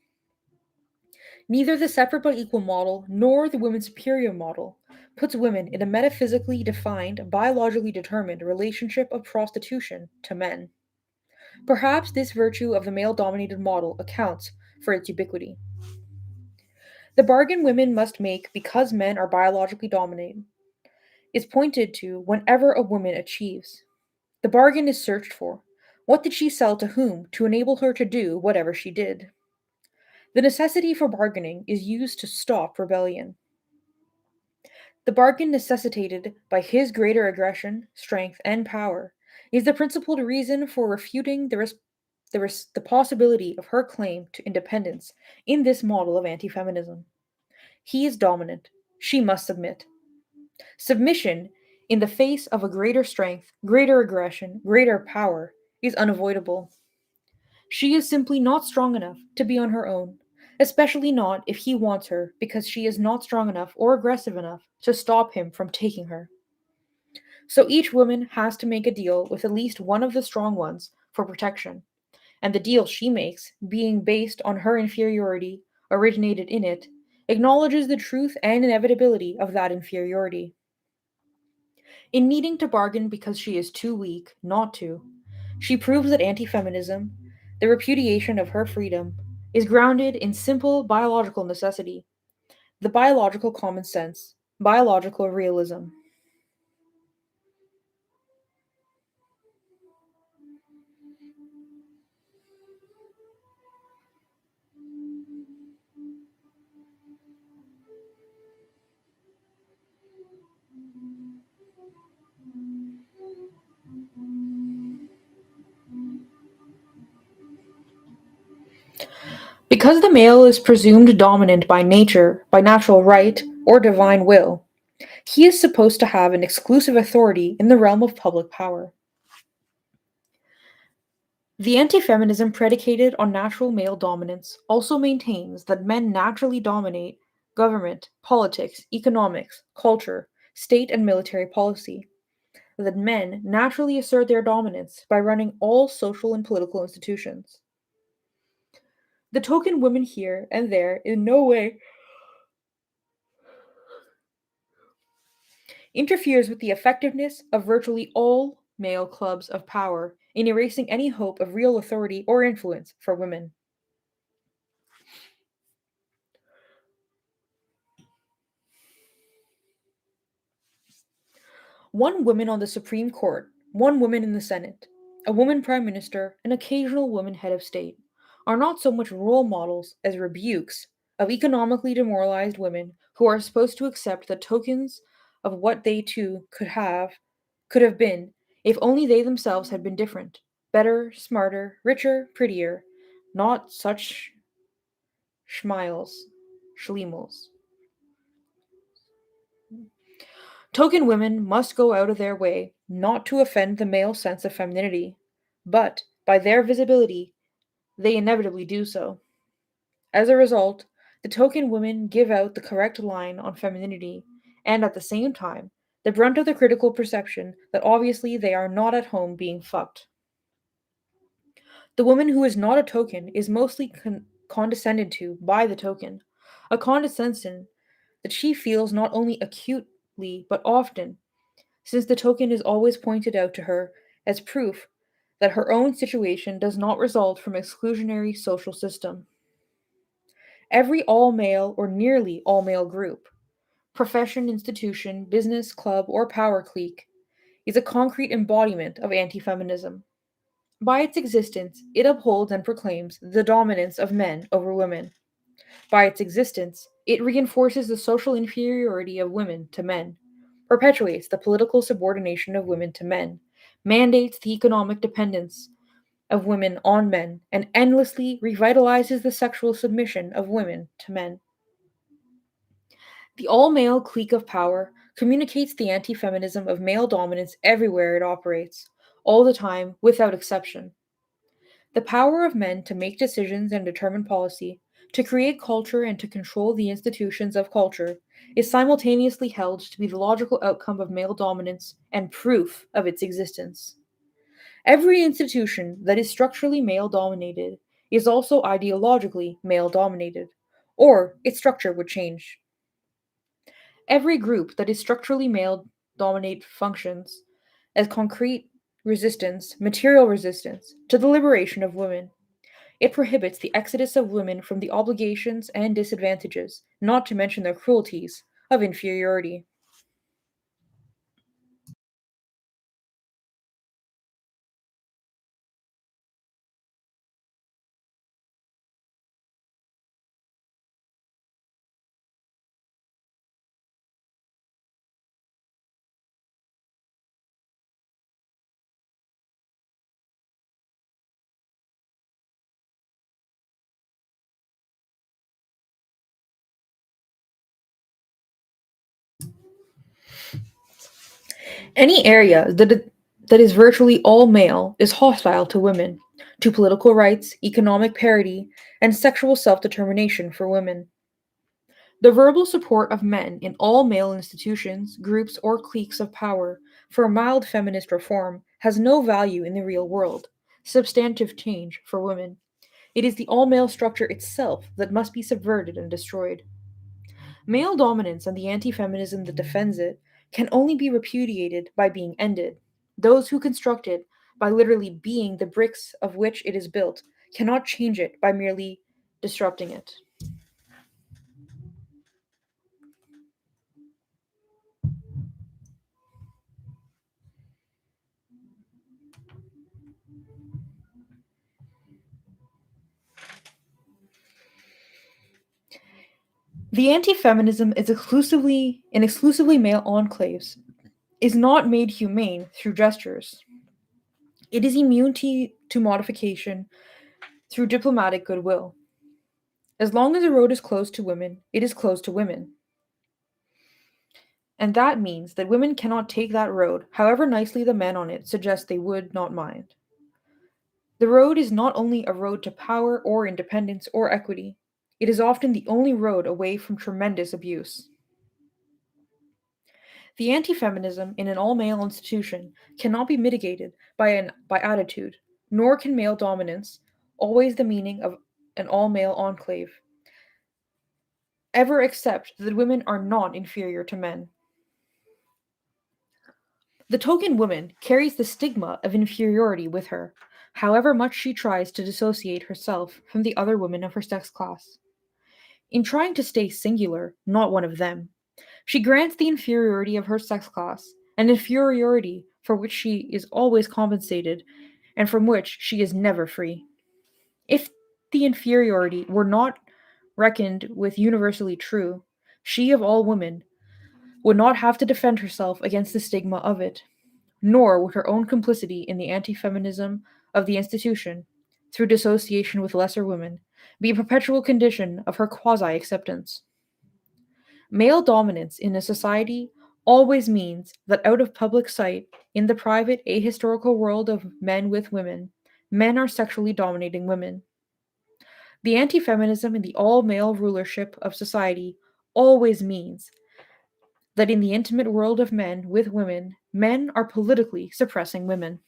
Neither the separate but equal model nor the women superior model puts women in a metaphysically defined, biologically determined relationship of prostitution to men. Perhaps this virtue of the male dominated model accounts for its ubiquity. The bargain women must make because men are biologically dominated is pointed to whenever a woman achieves. The bargain is searched for. What did she sell to whom to enable her to do whatever she did? The necessity for bargaining is used to stop rebellion. The bargain necessitated by his greater aggression, strength, and power is the principled reason for refuting the possibility of her claim to independence in this model of anti feminism. He is dominant. She must submit. Submission in the face of a greater strength, greater aggression, greater power, is unavoidable. She is simply not strong enough to be on her own, especially not if he wants her because she is not strong enough or aggressive enough to stop him from taking her. So each woman has to make a deal with at least one of the strong ones for protection, and the deal she makes, being based on her inferiority, originated in it, acknowledges the truth and inevitability of that inferiority. In needing to bargain because she is too weak not to, she proves that anti feminism, the repudiation of her freedom, is grounded in simple biological necessity, the biological common sense, biological realism. Because the male is presumed dominant by nature, by natural right, or divine will, he is supposed to have an exclusive authority in the realm of public power. The anti feminism predicated on natural male dominance also maintains that men naturally dominate government, politics, economics, culture, state and military policy, that men naturally assert their dominance by running all social and political institutions. The token women here and there in no way interferes with the effectiveness of virtually all male clubs of power in erasing any hope of real authority or influence for women. One woman on the Supreme Court, one woman in the Senate, a woman prime minister, an occasional woman head of state are not so much role models as rebukes of economically demoralized women who are supposed to accept the tokens of what they too could have been if only they themselves had been different, better, smarter, richer, prettier, not such schmiles, schlemels. Token women must go out of their way not to offend the male sense of femininity, but by their visibility, they inevitably do so. As a result, the token women give out the correct line on femininity, and at the same time, the brunt of the critical perception that obviously they are not at home being fucked. The woman who is not a token is mostly condescended to by the token, a condescension that she feels not only acutely but often, since the token is always pointed out to her as proof that her own situation does not result from exclusionary social system. Every all male or nearly all male group, profession, institution, business, club, or power clique is a concrete embodiment of anti feminism. By its existence, it upholds and proclaims the dominance of men over women. By its existence, it reinforces the social inferiority of women to men, perpetuates the political subordination of women to men, mandates the economic dependence of women on men, and endlessly revitalizes the sexual submission of women to men. The all male clique of power communicates the anti feminism of male dominance everywhere it operates, all the time, without exception. The power of men to make decisions and determine policy, to create culture and to control the institutions of culture, is simultaneously held to be the logical outcome of male dominance and proof of its existence. Every institution that is structurally male dominated is also ideologically male dominated, or its structure would change. Every group that is structurally male dominate functions as concrete resistance, material resistance, to the liberation of women. It prohibits the exodus of women from the obligations and disadvantages, not to mention their cruelties, of inferiority. Any area that is virtually all male is hostile to women, to political rights, economic parity, and sexual self determination for women. The verbal support of men in all male institutions, groups, or cliques of power for a mild feminist reform has no value in the real world. Substantive change for women. It is the all male structure itself that must be subverted and destroyed. Male dominance and the anti feminism that defends it can only be repudiated by being ended. Those who construct it, by literally being the bricks of which it is built, cannot change it by merely disrupting it. The anti feminism is exclusively male enclaves, is not made humane through gestures. It is immune to modification through diplomatic goodwill. As long as a road is closed to women, it is closed to women. And that means that women cannot take that road, however nicely the men on it suggest they would not mind. The road is not only a road to power or independence or equity, it is often the only road away from tremendous abuse. The anti feminism in an all male institution cannot be mitigated by attitude, nor can male dominance, always the meaning of an all male enclave, ever accept that women are not inferior to men. The token woman carries the stigma of inferiority with her, however much she tries to dissociate herself from the other women of her sex class. In trying to stay singular, not one of them, she grants the inferiority of her sex class, an inferiority for which she is always compensated and from which she is never free. If the inferiority were not reckoned with universally true, she of all women would not have to defend herself against the stigma of it, nor would her own complicity in the anti feminism of the institution, through dissociation with lesser women, be a perpetual condition of her quasi acceptance. Male dominance in a society always means that out of public sight, in the private ahistorical world of men with women, men are sexually dominating women. The anti feminism in the all male rulership of society always means that in the intimate world of men with women, men are politically suppressing women.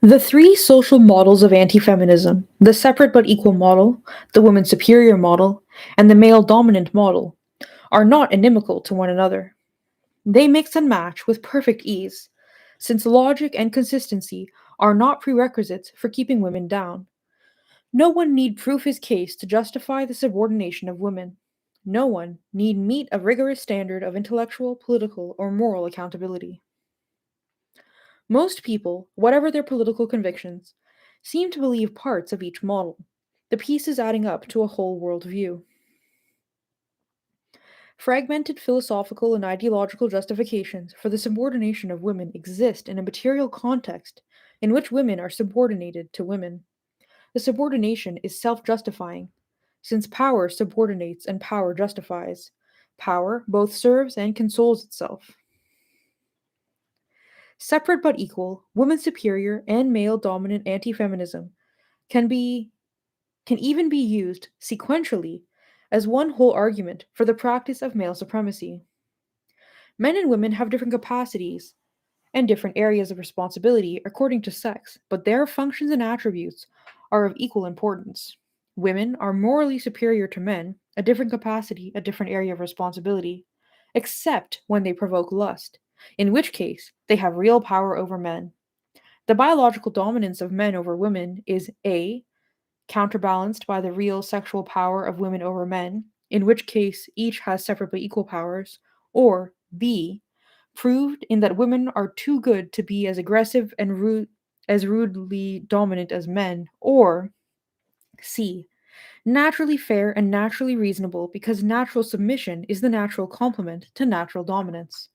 The three social models of anti feminism, the separate but equal model, the woman superior model, and the male dominant model, are not inimical to one another. They mix and match with perfect ease, since logic and consistency are not prerequisites for keeping women down. No one need prove his case to justify the subordination of women. No one need meet a rigorous standard of intellectual, political, or moral accountability. Most people, whatever their political convictions, seem to believe parts of each model, the pieces adding up to a whole worldview. Fragmented philosophical and ideological justifications for the subordination of women exist in a material context in which women are subordinated to women. The subordination is self justifying, since power subordinates and power justifies. Power both serves and consoles itself. Separate but equal, woman superior and male dominant anti feminism can even be used sequentially as one whole argument for the practice of male supremacy. Men and women have different capacities and different areas of responsibility according to sex, but their functions and attributes are of equal importance. Women are morally superior to men, a different capacity, a different area of responsibility, except when they provoke lust, in which case they have real power over men. The biological dominance of men over women is A, counterbalanced by the real sexual power of women over men, in which case each has separate but equal powers, or B, proved in that women are too good to be as aggressive and as rudely dominant as men, or C, naturally fair and naturally reasonable because natural submission is the natural complement to natural dominance.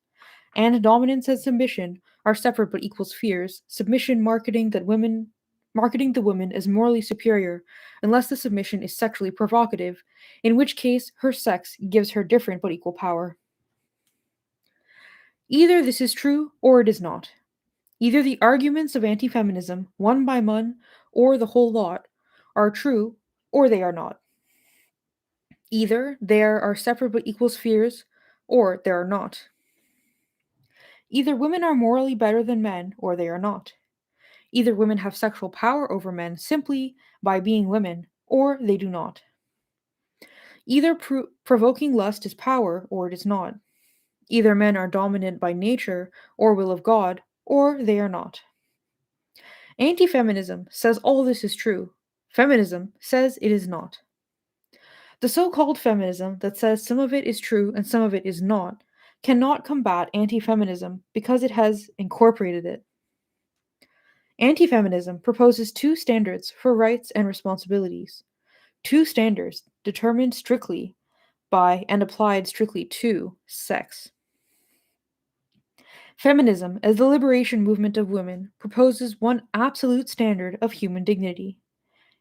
And dominance and submission are separate but equal spheres, submission marketing the woman as morally superior unless the submission is sexually provocative, in which case her sex gives her different but equal power. Either this is true or it is not. Either the arguments of anti feminism, one by one, or the whole lot, are true or they are not. Either there are separate but equal spheres or there are not. Either women are morally better than men or they are not. Either women have sexual power over men simply by being women or they do not. Either provoking lust is power or it is not. Either men are dominant by nature or will of God or they are not. Anti feminism says all this is true. Feminism says it is not. The so called feminism that says some of it is true and some of it is not cannot combat anti feminism because it has incorporated it. Anti feminism proposes two standards for rights and responsibilities, two standards determined strictly by and applied strictly to sex. Feminism, as the liberation movement of women, proposes one absolute standard of human dignity,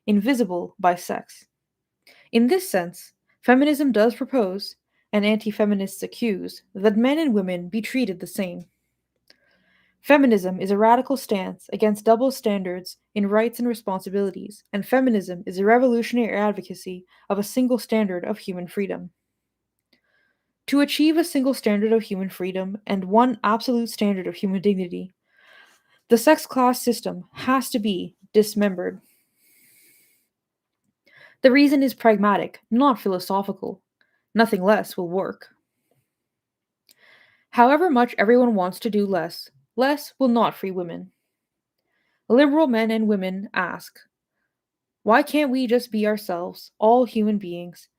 invisible by sex. In this sense, feminism does propose, and anti feminists accuse, that men and women be treated the same. Feminism is a radical stance against double standards in rights and responsibilities, and feminism is a revolutionary advocacy of a single standard of human freedom. To achieve a single standard of human freedom and one absolute standard of human dignity, the sex class system has to be dismembered. The reason is pragmatic, not philosophical. Nothing less will work. However much everyone wants to do less, less will not free women. Liberal men and women ask, why can't we just be ourselves, all human beings?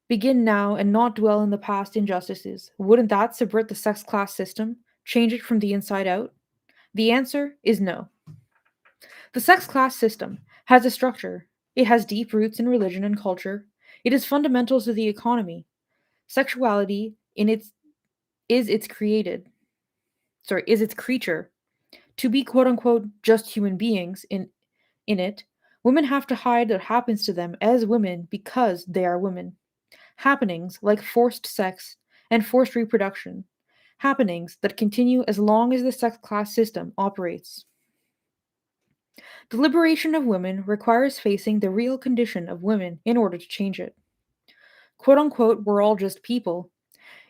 Begin now and not dwell in the past injustices. Wouldn't that subvert the sex class system? Change it from the inside out? The answer is no. The sex class system has a structure. It has deep roots in religion and culture. It is fundamental to the economy. Sexuality is its is its creature. To be quote unquote just human beings in it, women have to hide what happens to them as women because they are women. Happenings like forced sex and forced reproduction. Happenings that continue as long as the sex class system operates. The liberation of women requires facing the real condition of women in order to change it. Quote unquote, we're all just people.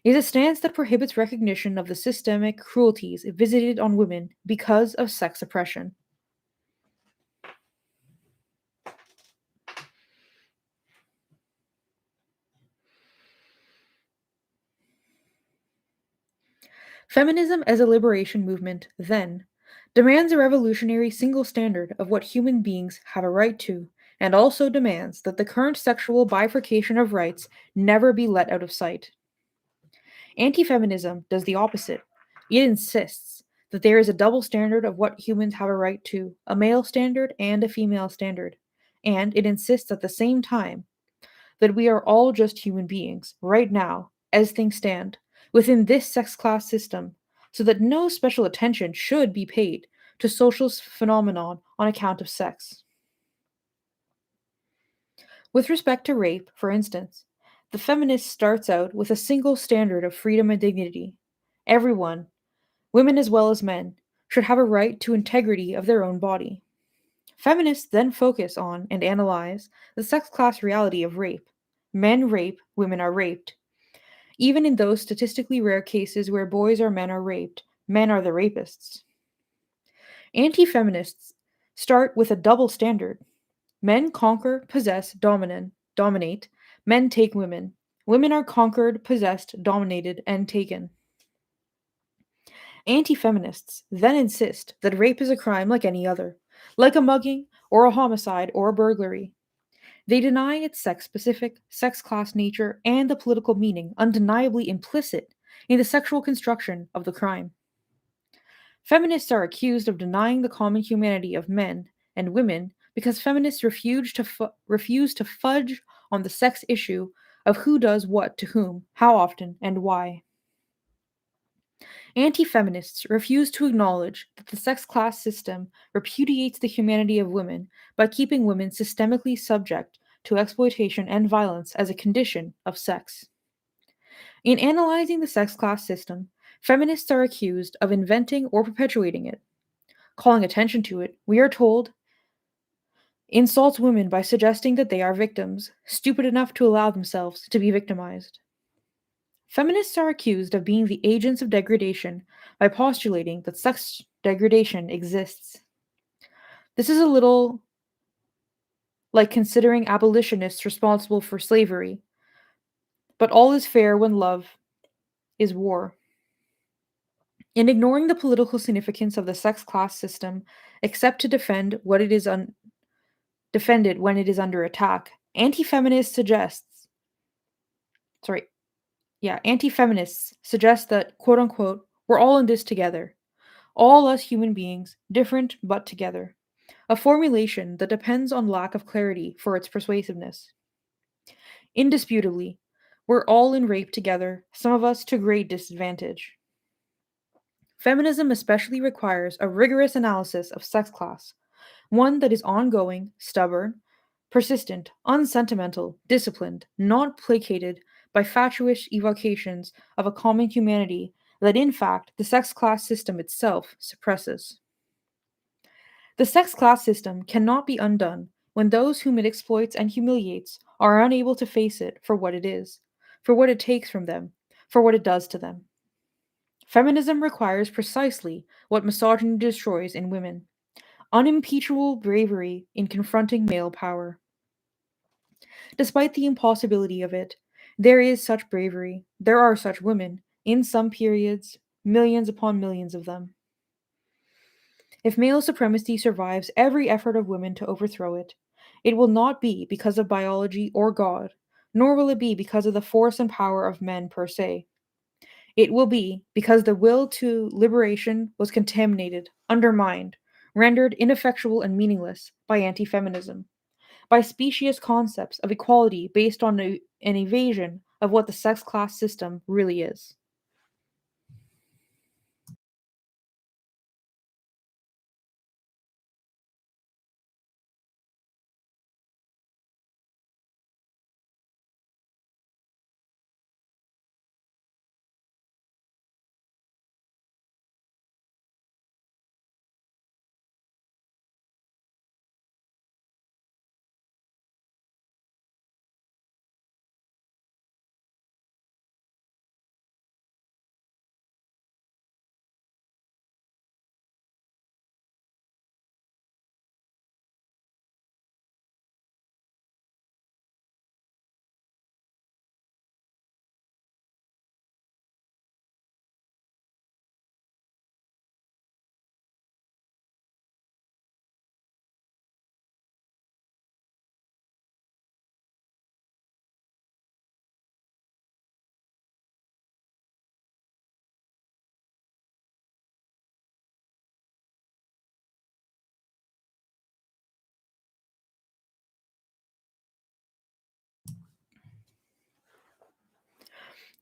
is a stance that prohibits recognition of the systemic cruelties visited on women because of sex oppression. Feminism as a liberation movement, then, demands a revolutionary single standard of what human beings have a right to, and also demands that the current sexual bifurcation of rights never be let out of sight. Anti feminism does the opposite. It insists that there is a double standard of what humans have a right to, a male standard and a female standard. And it insists at the same time that we are all just human beings, right now, as things stand, within this sex class system, so that no special attention should be paid to social phenomenon on account of sex. With respect to rape, for instance, the feminist starts out with a single standard of freedom and dignity. Everyone, women as well as men, should have a right to integrity of their own body. Feminists then focus on and analyze the sex class reality of rape. Men rape, women are raped. Even in those statistically rare cases where boys or men are raped, men are the rapists. Anti feminists start with a double standard. Men conquer, possess, dominate. Men take women. Women are conquered, possessed, dominated, and taken. Anti feminists then insist that rape is a crime like any other, like a mugging, or a homicide, or a burglary. They deny its sex specific, sex class nature, and the political meaning undeniably implicit in the sexual construction of the crime. Feminists are accused of denying the common humanity of men and women because feminists refuse to fudge on the sex issue of who does what to whom, how often, and why. Anti feminists refuse to acknowledge that the sex class system repudiates the humanity of women by keeping women systemically subject to exploitation and violence as a condition of sex. In analyzing the sex class system, feminists are accused of inventing or perpetuating it. Calling attention to it, we are told, insults women by suggesting that they are victims, stupid enough to allow themselves to be victimized. Feminists are accused of being the agents of degradation by postulating that sex degradation exists. This is a little like considering abolitionists responsible for slavery, but all is fair when love is war. In ignoring the political significance of the sex class system, except to defend what it is defended when it is under attack, sorry, anti-feminists suggest that, quote unquote, we're all in this together. All us human beings, different but together. A formulation that depends on lack of clarity for its persuasiveness. Indisputably, we're all in rape together, some of us to great disadvantage. Feminism especially requires a rigorous analysis of sex class, one that is ongoing, stubborn, persistent, unsentimental, disciplined, not placated by fatuous evocations of a common humanity that in fact the sex class system itself suppresses. The sex class system cannot be undone when those whom it exploits and humiliates are unable to face it for what it is, for what it takes from them, for what it does to them. Feminism requires precisely what misogyny destroys in women: unimpeachable bravery in confronting male power. Despite the impossibility of it, there is such bravery, there are such women, in some periods, millions upon millions of them. If male supremacy survives every effort of women to overthrow it, it will not be because of biology or God, nor will it be because of the force and power of men per se. It will be because the will to liberation was contaminated, undermined, rendered ineffectual and meaningless by anti feminism, by specious concepts of equality based on an evasion of what the sex class system really is.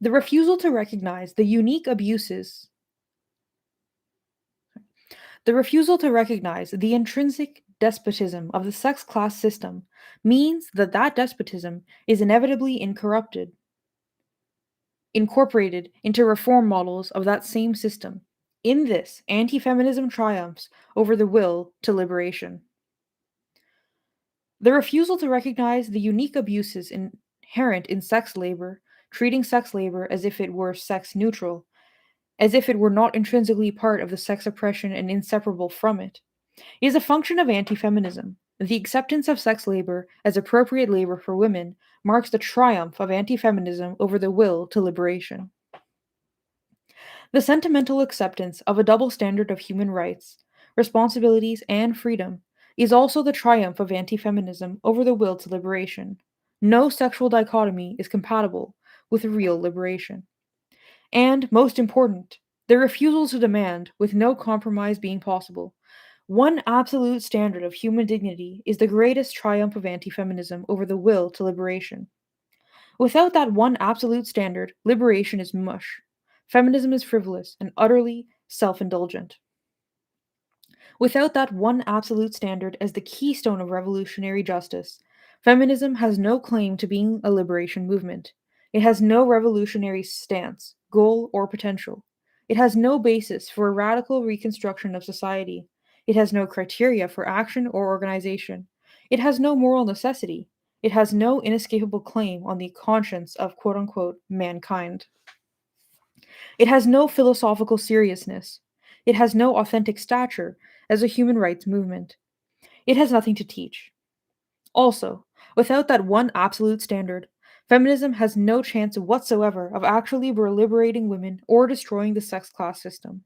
The refusal to recognize the unique abuses The refusal to recognize the intrinsic despotism of the sex class system means that that despotism is inevitably incorporated into reform models of that same system. In this, anti feminism triumphs over the will to liberation. The refusal to recognize the unique abuses inherent in sex labor, treating sex labor as if it were sex neutral, as if it were not intrinsically part of the sex oppression and inseparable from it, is a function of anti feminism. The acceptance of sex labor as appropriate labor for women marks the triumph of anti feminism over the will to liberation. The sentimental acceptance of a double standard of human rights, responsibilities, and freedom is also the triumph of anti feminism over the will to liberation. No sexual dichotomy is compatible with real liberation. And, most important, the refusal to demand, with no compromise being possible, one absolute standard of human dignity is the greatest triumph of anti feminism over the will to liberation. Without that one absolute standard, liberation is mush. Feminism is frivolous and utterly self indulgent. Without that one absolute standard as the keystone of revolutionary justice, feminism has no claim to being a liberation movement. It has no revolutionary stance, goal, or potential. It has no basis for a radical reconstruction of society. It has no criteria for action or organization. It has no moral necessity. It has no inescapable claim on the conscience of quote unquote mankind. It has no philosophical seriousness. It has no authentic stature as a human rights movement. It has nothing to teach. Also, without that one absolute standard, feminism has no chance whatsoever of actually liberating women or destroying the sex class system.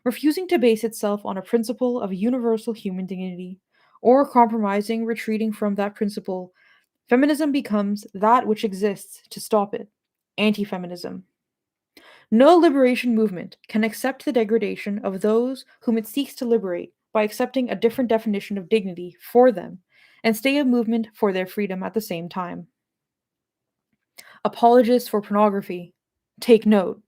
Refusing to base itself on a principle of universal human dignity, or compromising, retreating from that principle, feminism becomes that which exists to stop it anti feminism. No liberation movement can accept the degradation of those whom it seeks to liberate by accepting a different definition of dignity for them and stay a movement for their freedom at the same time. Apologists for pornography, take note.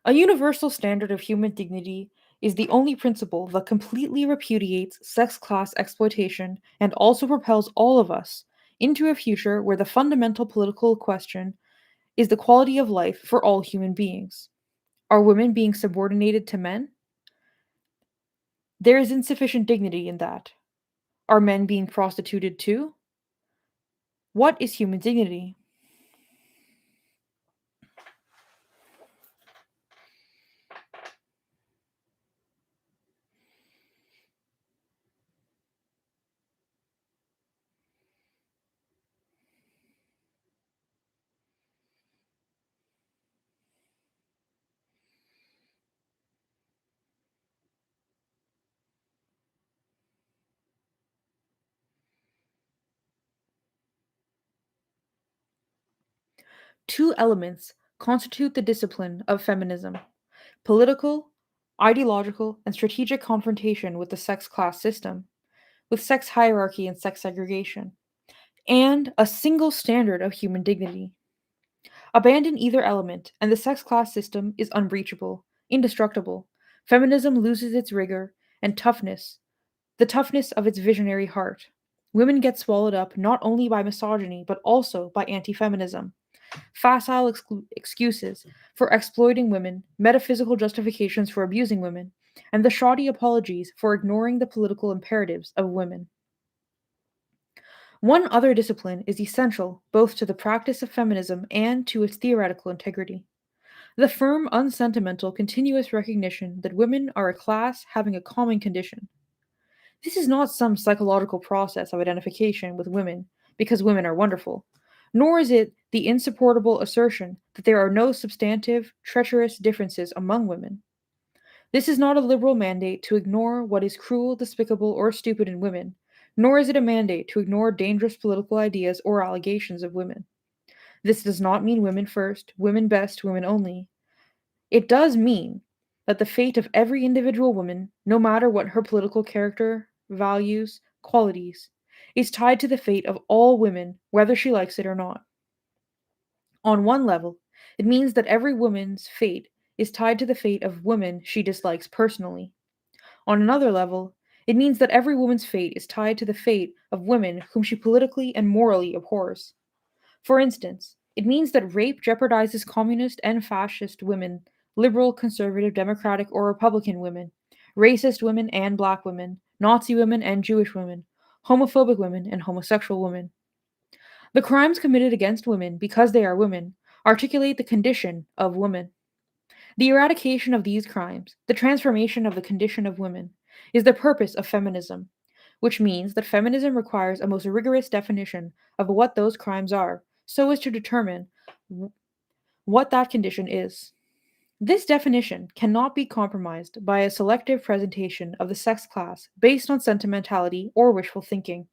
A universal standard of human dignity is the only principle that completely repudiates sex class exploitation and also propels all of us into a future where the fundamental political question is the quality of life for all human beings. Are women being subordinated to men? There is insufficient dignity in that. Are men being prostituted too? What is human dignity? Two elements constitute the discipline of feminism: political, ideological, and strategic confrontation with the sex class system, with sex hierarchy and sex segregation, and a single standard of human dignity. Abandon either element, and the sex class system is unbreachable, indestructible. Feminism loses its rigor and toughness, the toughness of its visionary heart. Women get swallowed up not only by misogyny, but also by anti feminism. Facile excuses for exploiting women, metaphysical justifications for abusing women, and the shoddy apologies for ignoring the political imperatives of women. One other discipline is essential both to the practice of feminism and to its theoretical integrity: the firm, unsentimental, continuous recognition that women are a class having a common condition. This is not some psychological process of identification with women because women are wonderful, nor is it the insupportable assertion that there are no substantive, treacherous differences among women. This is not a liberal mandate to ignore what is cruel, despicable, or stupid in women, nor is it a mandate to ignore dangerous political ideas or allegations of women. This does not mean women first, women best, women only. It does mean that the fate of every individual woman, no matter what her political character, values, qualities, is tied to the fate of all women, whether she likes it or not. On one level, it means that every woman's fate is tied to the fate of women she dislikes personally. On another level, it means that every woman's fate is tied to the fate of women whom she politically and morally abhors. For instance, it means that rape jeopardizes communist and fascist women, liberal, conservative, democratic, or Republican women, racist women and black women, Nazi women and Jewish women, homophobic women and homosexual women. The crimes committed against women because they are women articulate the condition of women. The eradication of these crimes, the transformation of the condition of women, is the purpose of feminism, which means that feminism requires a most rigorous definition of what those crimes are, so as to determine what that condition is. This definition cannot be compromised by a selective presentation of the sex class based on sentimentality or wishful thinking.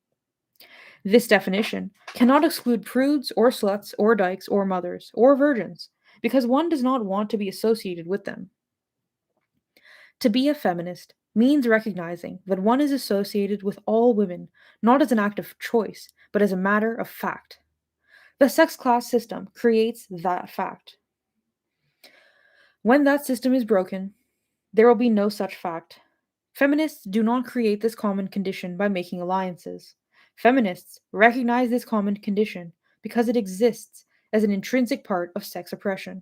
This definition cannot exclude prudes or sluts or dykes or mothers or virgins, because one does not want to be associated with them. To be a feminist means recognizing that one is associated with all women, not as an act of choice, but as a matter of fact. The sex class system creates that fact. When that system is broken, there will be no such fact. Feminists do not create this common condition by making alliances. Feminists recognize this common condition because it exists as an intrinsic part of sex oppression.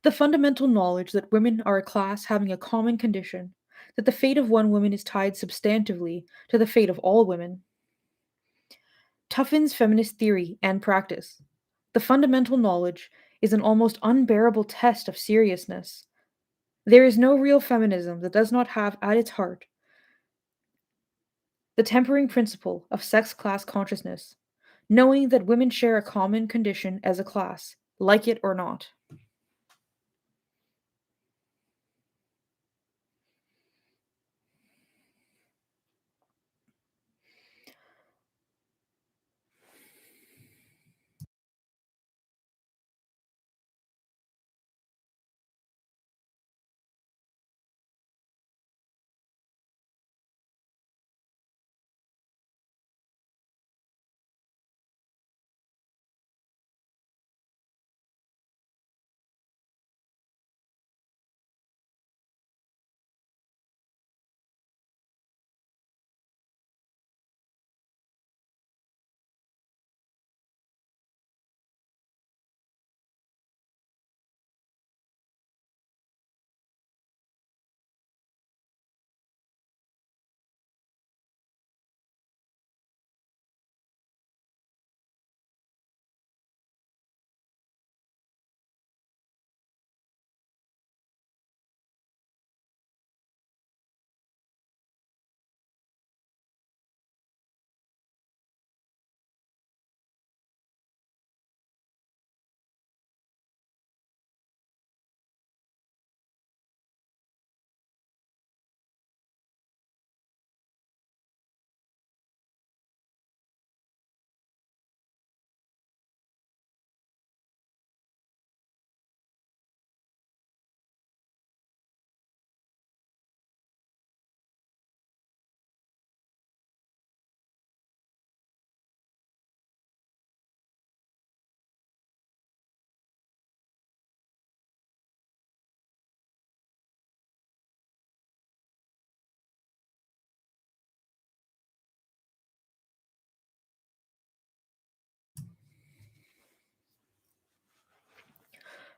The fundamental knowledge that women are a class having a common condition, that the fate of one woman is tied substantively to the fate of all women, toughens feminist theory and practice. The fundamental knowledge is an almost unbearable test of seriousness. There is no real feminism that does not have at its heart the tempering principle of sex class consciousness, knowing that women share a common condition as a class, like it or not.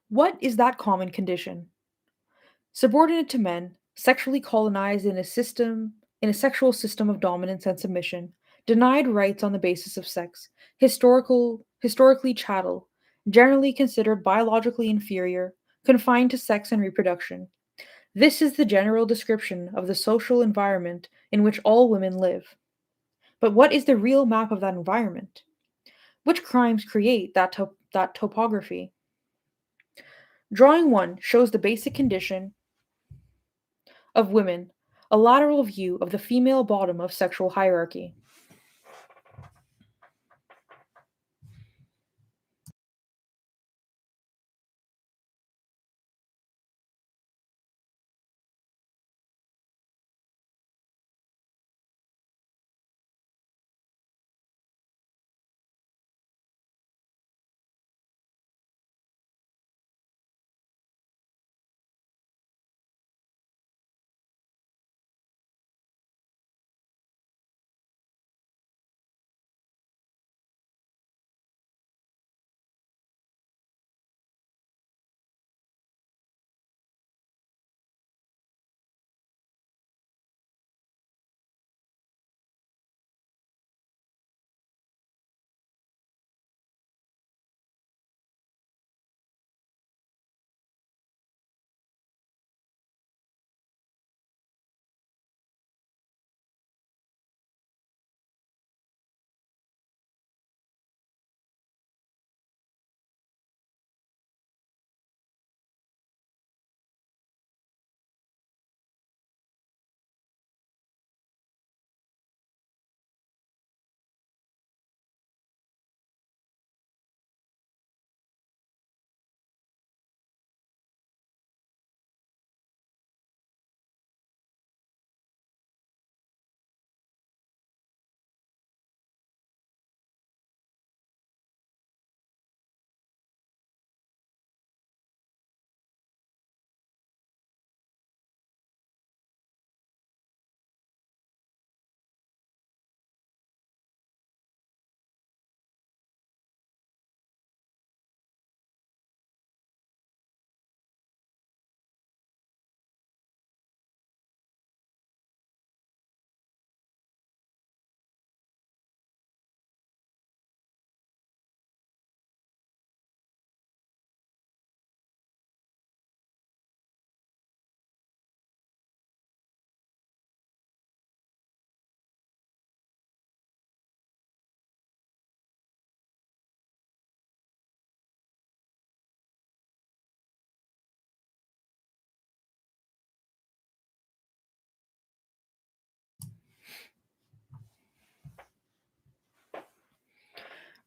What is that common condition? Subordinate to men, sexually colonized in a sexual system of dominance and submission, denied rights on the basis of sex, historically chattel, generally considered biologically inferior, confined to sex and reproduction. This is the general description of the social environment in which all women live. But what is the real map of that environment? Which crimes create that topography? Drawing 1 shows the basic condition of women, a lateral view of the female bottom of sexual hierarchy.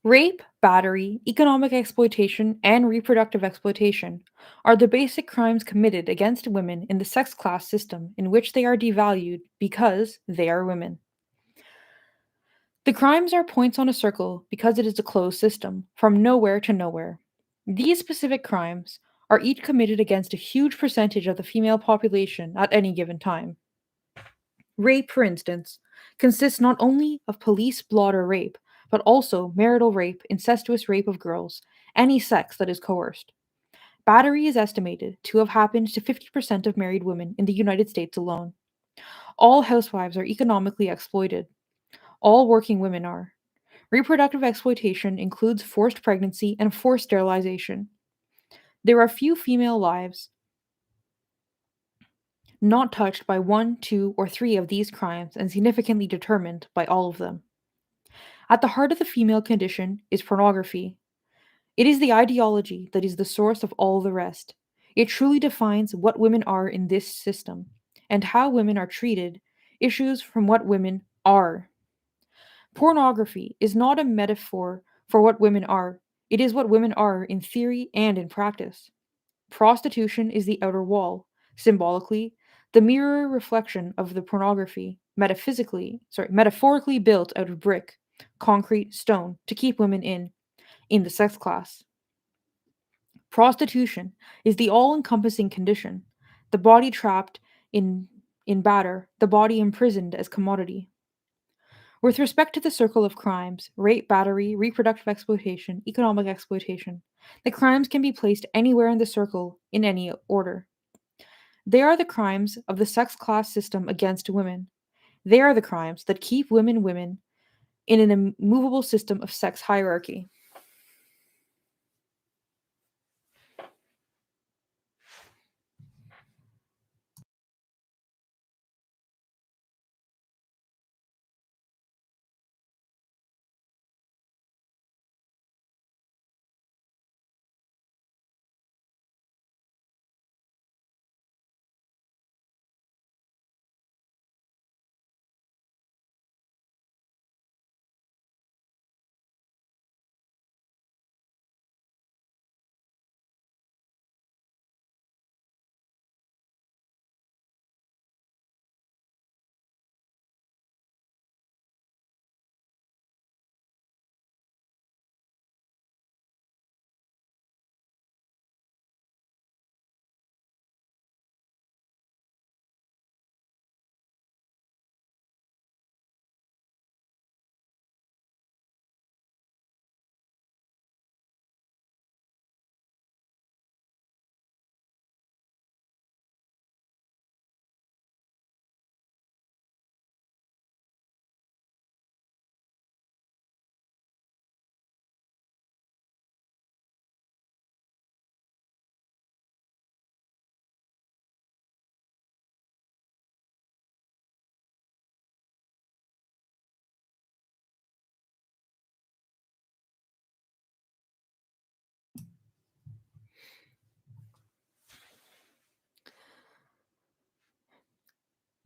Rape, battery, economic exploitation, and reproductive exploitation are the basic crimes committed against women in the sex class system in which they are devalued because they are women. The crimes are points on a circle because it is a closed system, from nowhere to nowhere. These specific crimes are each committed against a huge percentage of the female population at any given time. Rape, for instance, consists not only of police blotter rape, but also marital rape, incestuous rape of girls, any sex that is coerced. Battery is estimated to have happened to 50% of married women in the United States alone. All housewives are economically exploited. All working women are. Reproductive exploitation includes forced pregnancy and forced sterilization. There are few female lives not touched by one, two, or three of these crimes and significantly determined by all of them. At the heart of the female condition is pornography. It is the ideology that is the source of all the rest. It truly defines what women are in this system, and how women are treated issues from what women are. Pornography is not a metaphor for what women are, it is what women are in theory and in practice. Prostitution is the outer wall, symbolically, the mirror reflection of the pornography, metaphorically built out of brick, concrete, stone to keep women in the sex class. Prostitution is the all-encompassing condition, the body trapped in in batter, the body imprisoned as commodity. With respect to the circle of crimes, rape, battery, reproductive exploitation, economic exploitation, the crimes can be placed anywhere in the circle in any order. They are the crimes of the sex class system against women. They are the crimes that keep women women in an immovable system of sex hierarchy.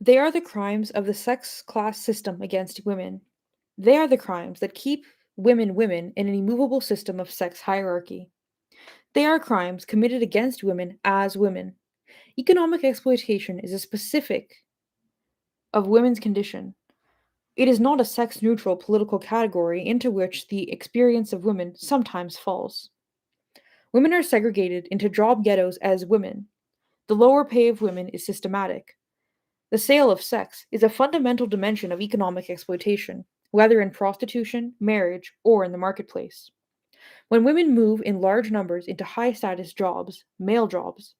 They are the crimes of the sex class system against women. They are the crimes that keep women women in an immovable system of sex hierarchy. They are crimes committed against women as women. Economic exploitation is a specific of women's condition. It is not a sex neutral political category into which the experience of women sometimes falls. Women are segregated into job ghettos as women. The lower pay of women is systematic. The sale of sex is a fundamental dimension of economic exploitation, whether in prostitution, marriage, or in the marketplace. When women move in large numbers into high status jobs, male jobs,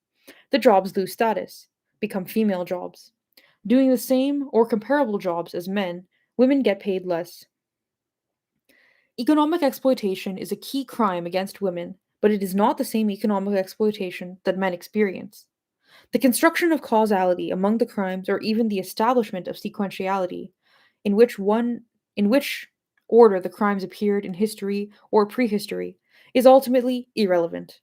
the jobs lose status, become female jobs. Doing the same or comparable jobs as men, women get paid less. Economic exploitation is a key crime against women, but it is not the same economic exploitation that men experience. The construction of causality among the crimes or even the establishment of sequentiality, in which order the crimes appeared in history or prehistory, is ultimately irrelevant.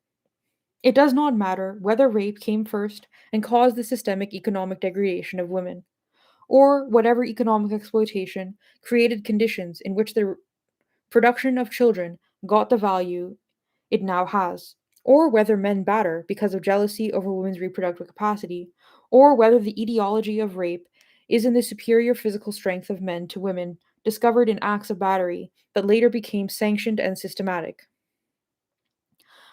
It does not matter whether rape came first and caused the systemic economic degradation of women, or whatever economic exploitation created conditions in which the production of children got the value it now has, or whether men batter because of jealousy over women's reproductive capacity, or whether the etiology of rape is in the superior physical strength of men to women discovered in acts of battery that later became sanctioned and systematic.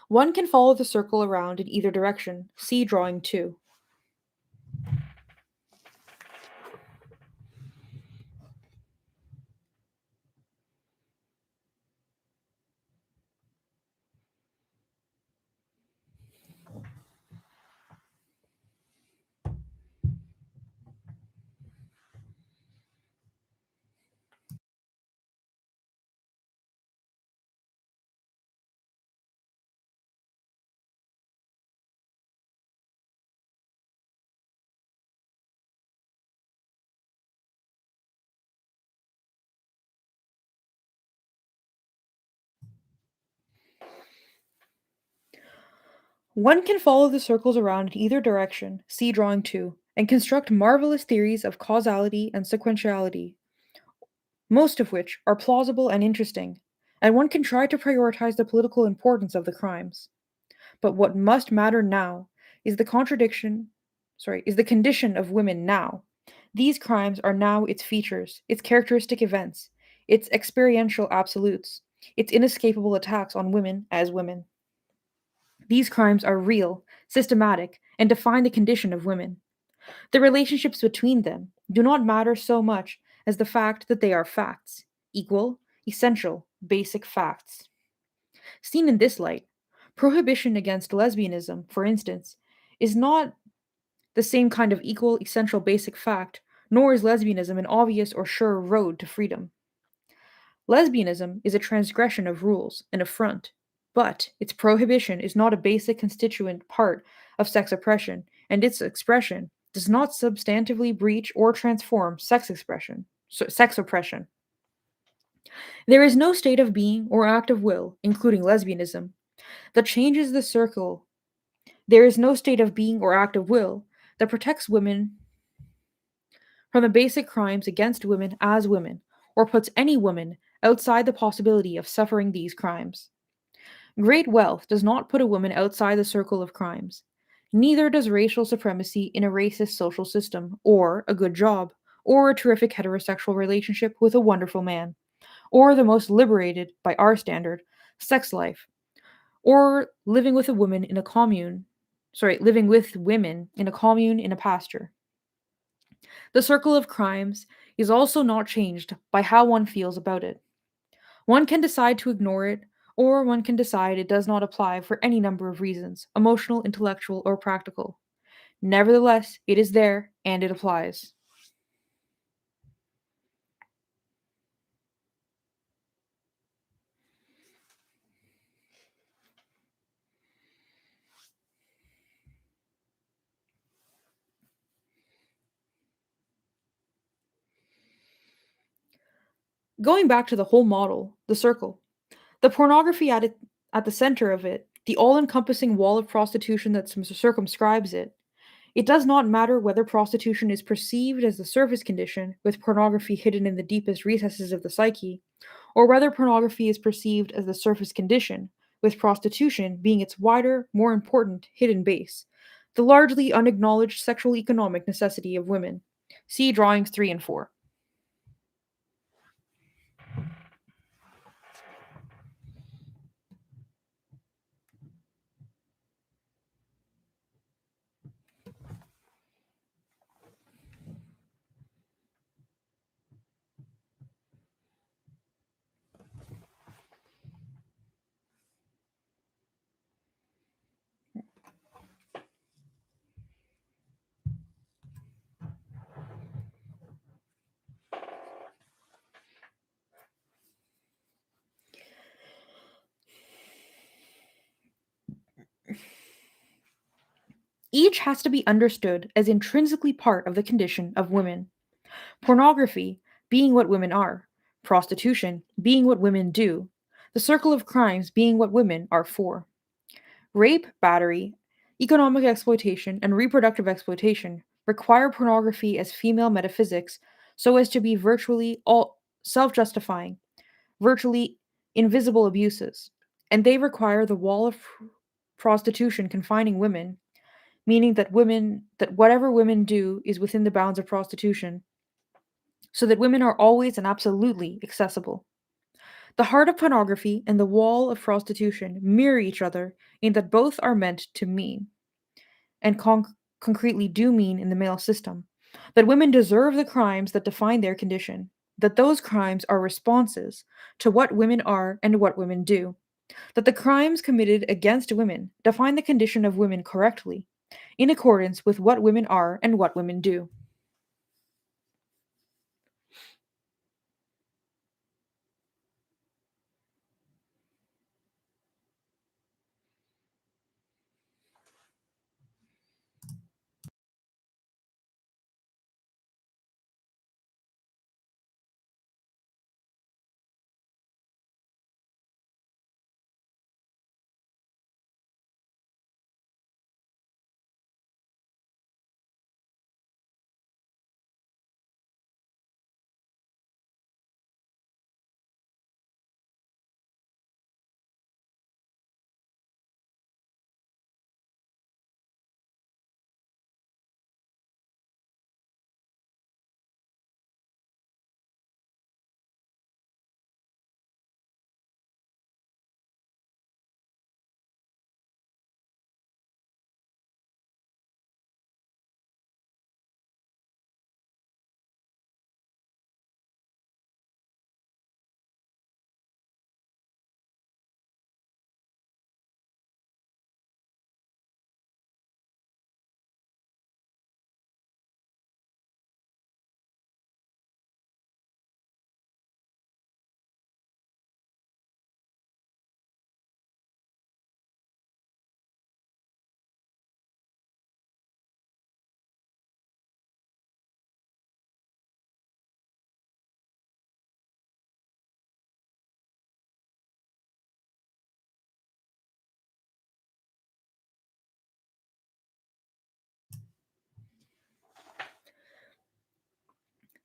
One can follow the circle around in either direction. See drawing 2. One can follow the circles around in either direction, see drawing 2, and construct marvelous theories of causality and sequentiality, most of which are plausible and interesting, and one can try to prioritize the political importance of the crimes. But what must matter now is is the condition of women now. These crimes are now its features, its characteristic events, its experiential absolutes, its inescapable attacks on women as women. These crimes are real, systematic, and define the condition of women. The relationships between them do not matter so much as the fact that they are facts, equal, essential, basic facts. Seen in this light, prohibition against lesbianism, for instance, is not the same kind of equal, essential, basic fact, nor is lesbianism an obvious or sure road to freedom. Lesbianism is a transgression of rules, an affront, but its prohibition is not a basic constituent part of sex oppression, and its expression does not substantively breach or transform sex oppression. There is no state of being or act of will, including lesbianism, that changes the circle. There is no state of being or act of will that protects women from the basic crimes against women as women, or puts any woman outside the possibility of suffering these crimes. Great wealth does not put a woman outside the circle of crimes. Neither does racial supremacy in a racist social system, or a good job, or a terrific heterosexual relationship with a wonderful man, or the most liberated, by our standard, sex life, or living with women in a commune in a pasture. The circle of crimes is also not changed by how one feels about it. One can decide to ignore it, or one can decide it does not apply for any number of reasons, emotional, intellectual, or practical. Nevertheless, it is there and it applies. Going back to the whole model, the circle, the pornography at the center of it, the all encompassing wall of prostitution that circumscribes it, it does not matter whether prostitution is perceived as the surface condition, with pornography hidden in the deepest recesses of the psyche, or whether pornography is perceived as the surface condition, with prostitution being its wider, more important, hidden base, the largely unacknowledged sexual economic necessity of women. See drawings 3 and 4. Each has to be understood as intrinsically part of the condition of women. Pornography being what women are, prostitution being what women do, the circle of crimes being what women are for. Rape, battery, economic exploitation, and reproductive exploitation require pornography as female metaphysics so as to be virtually all self justifying, virtually invisible abuses, and they require the wall of prostitution confining women, meaning that whatever women do is within the bounds of prostitution, so that women are always and absolutely accessible. The heart of pornography and the wall of prostitution mirror each other in that both are meant to mean, and concretely do mean in the male system, that women deserve the crimes that define their condition, that those crimes are responses to what women are and what women do, that the crimes committed against women define the condition of women correctly, in accordance with what women are and what women do.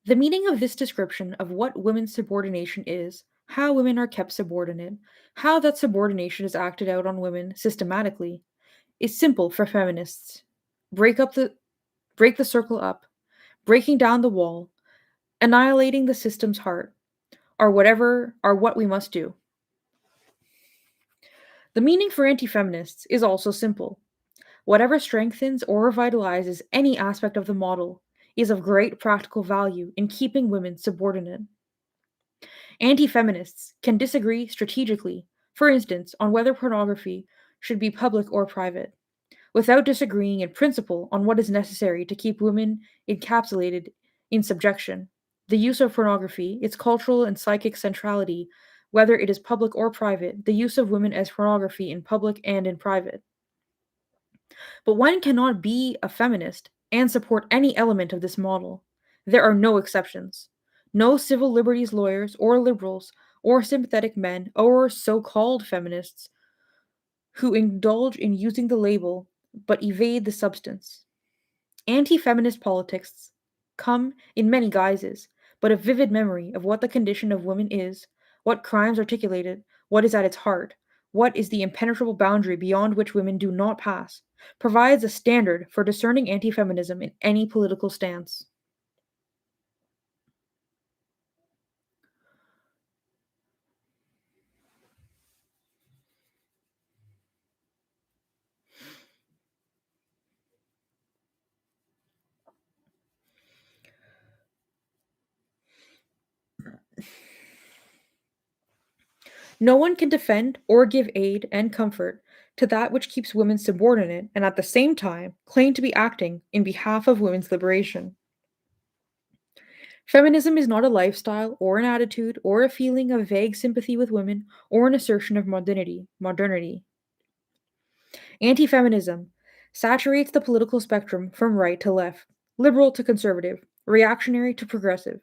The meaning of this description of what women's subordination is, how women are kept subordinate, how that subordination is acted out on women systematically, is simple for feminists. Break up the break the circle up, breaking down the wall, annihilating the system's heart, are what we must do. The meaning for anti-feminists is also simple. Whatever strengthens or revitalizes any aspect of the model is of great practical value in keeping women subordinate. Anti feminists can disagree strategically, for instance, on whether pornography should be public or private, without disagreeing in principle on what is necessary to keep women encapsulated in subjection. The use of pornography, its cultural and psychic centrality, whether it is public or private, the use of women as pornography in public and in private. But one cannot be a feminist and support any element of this model. There are no exceptions. No civil liberties lawyers or liberals or sympathetic men or so called feminists who indulge in using the label but evade the substance. Anti feminist politics come in many guises, but a vivid memory of what the condition of women is, what crimes articulate it, what is at its heart, what is the impenetrable boundary beyond which women do not pass, provides a standard for discerning anti feminism in any political stance. No one can defend or give aid and comfort to that which keeps women subordinate and at the same time claim to be acting in behalf of women's liberation. Feminism is not a lifestyle or an attitude or a feeling of vague sympathy with women or an assertion of modernity. Anti-feminism saturates the political spectrum from right to left, liberal to conservative, reactionary to progressive.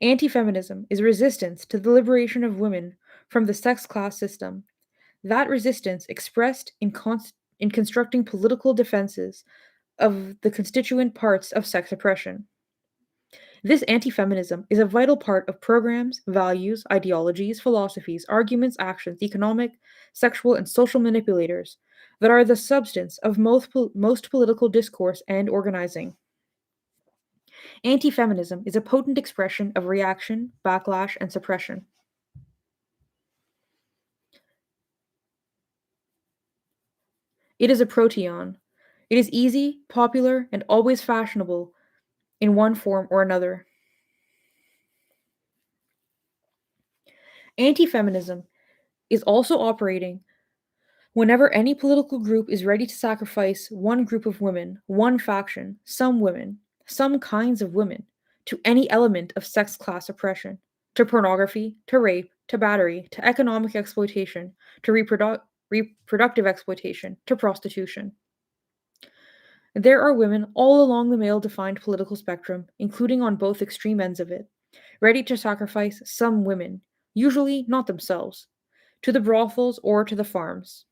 Anti-feminism is resistance to the liberation of women from the sex class system. That resistance expressed in constructing political defenses of the constituent parts of sex oppression. This anti-feminism is a vital part of programs, values, ideologies, philosophies, arguments, actions, economic, sexual, and social manipulators that are the substance of most political discourse and organizing. Anti-feminism is a potent expression of reaction, backlash, and suppression. It is a proteon. It is easy, popular, and always fashionable in one form or another. Anti-feminism is also operating whenever any political group is ready to sacrifice one group of women, one faction, some kinds of women, to any element of sex class oppression, to pornography, to rape, to battery, to economic exploitation, to reproductive exploitation, to prostitution. There are women all along the male defined political spectrum, including on both extreme ends of it, ready to sacrifice some women, usually not themselves, to the brothels or to the farms.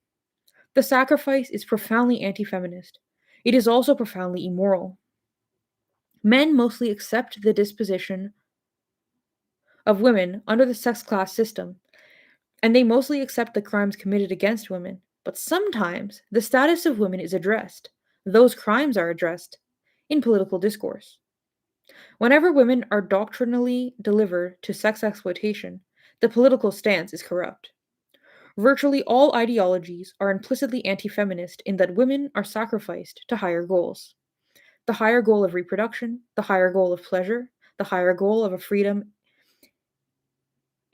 The sacrifice is profoundly anti feminist. It is also profoundly immoral. Men mostly accept the disposition of women under the sex class system, and they mostly accept the crimes committed against women. But sometimes the status of women is addressed, those crimes are addressed, in political discourse. Whenever women are doctrinally delivered to sex exploitation, the political stance is corrupt. Virtually all ideologies are implicitly anti feminist in that women are sacrificed to higher goals. The higher goal of reproduction, the higher goal of pleasure, the higher goal of a freedom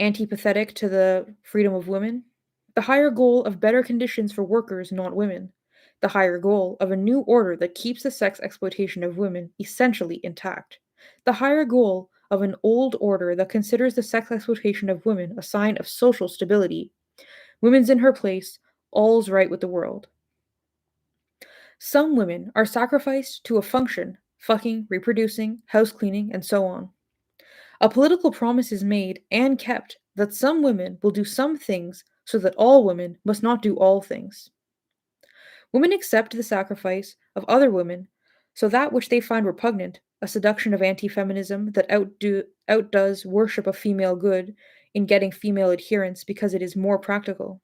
antipathetic to the freedom of women, the higher goal of better conditions for workers, not women, the higher goal of a new order that keeps the sex exploitation of women essentially intact, the higher goal of an old order that considers the sex exploitation of women a sign of social stability. Women's in her place, all's right with the world. Some women are sacrificed to a function, fucking, reproducing, house cleaning, and so on. A political promise is made and kept that some women will do some things so that all women must not do all things. Women accept the sacrifice of other women so that which they find repugnant, a seduction of anti feminism that outdoes worship of female good in getting female adherence because it is more practical.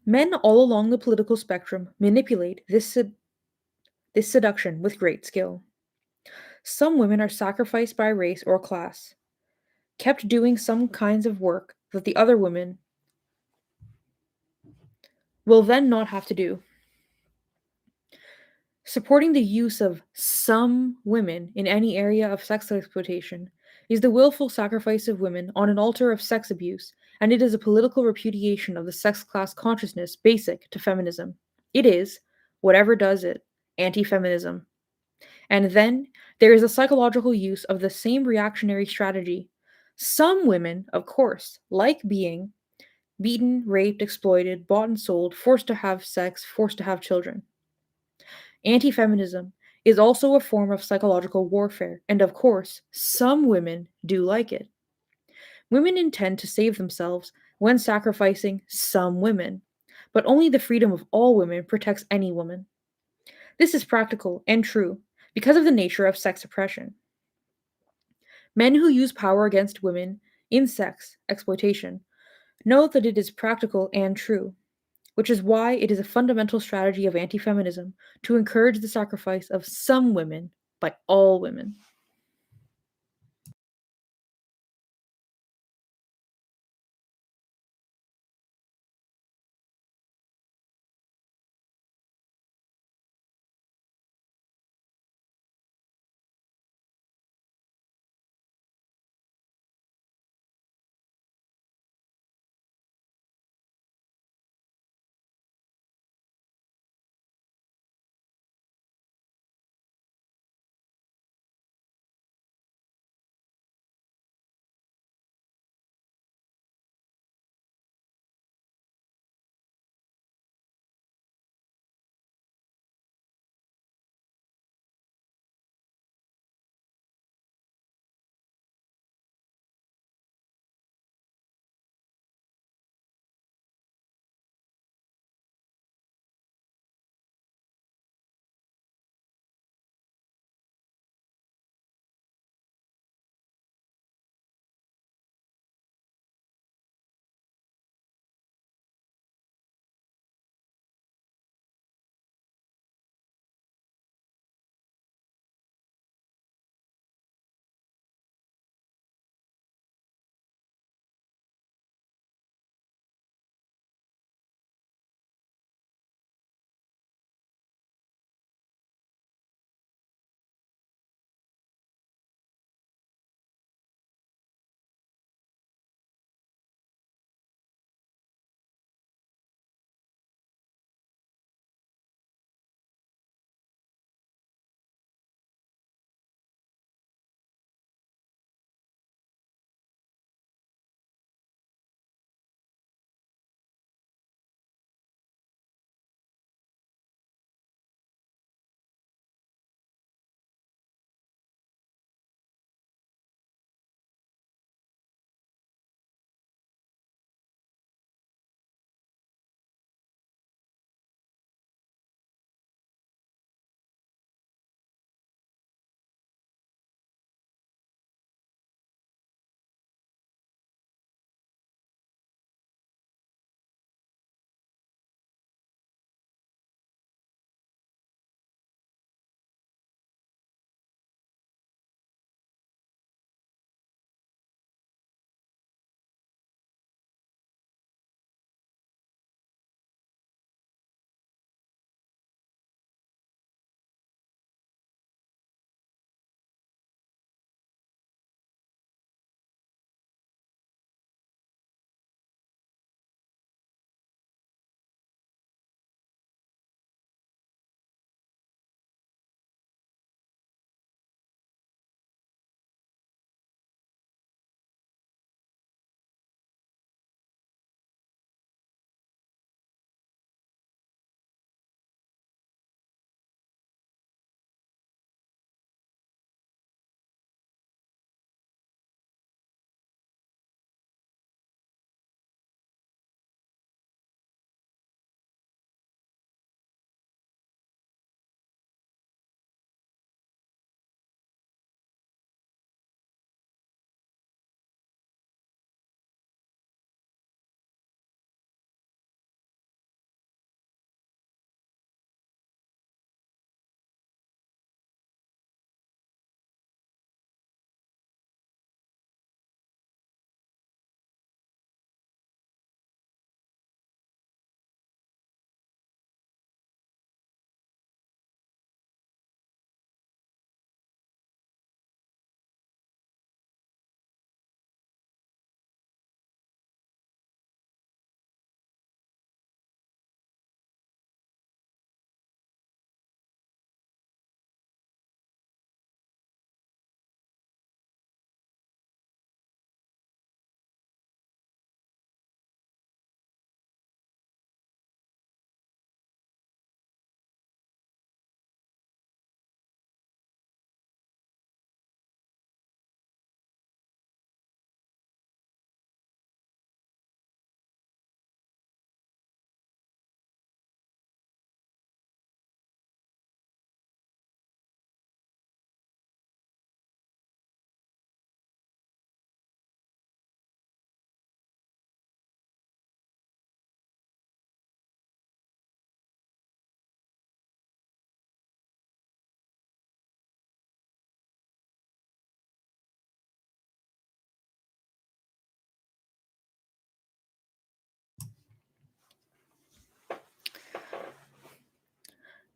Men all along the political spectrum manipulate this seduction with great skill. Some women are sacrificed by race or class, kept doing some kinds of work that the other women will then not have to do. Supporting the use of some women in any area of sex exploitation is the willful sacrifice of women on an altar of sex abuse, and it is a political repudiation of the sex class consciousness basic to feminism. It is, whatever does it, anti feminism. And then there is a psychological use of the same reactionary strategy. Some women, of course, like being beaten, raped, exploited, bought and sold, forced to have sex, forced to have children. Anti feminism is also a form of psychological warfare, and of course, some women do like it. Women intend to save themselves when sacrificing some women, but only the freedom of all women protects any woman. This is practical and true because of the nature of sex oppression. Men who use power against women in sex exploitation know that it is practical and true, which is why it is a fundamental strategy of anti feminism to encourage the sacrifice of some women by all women.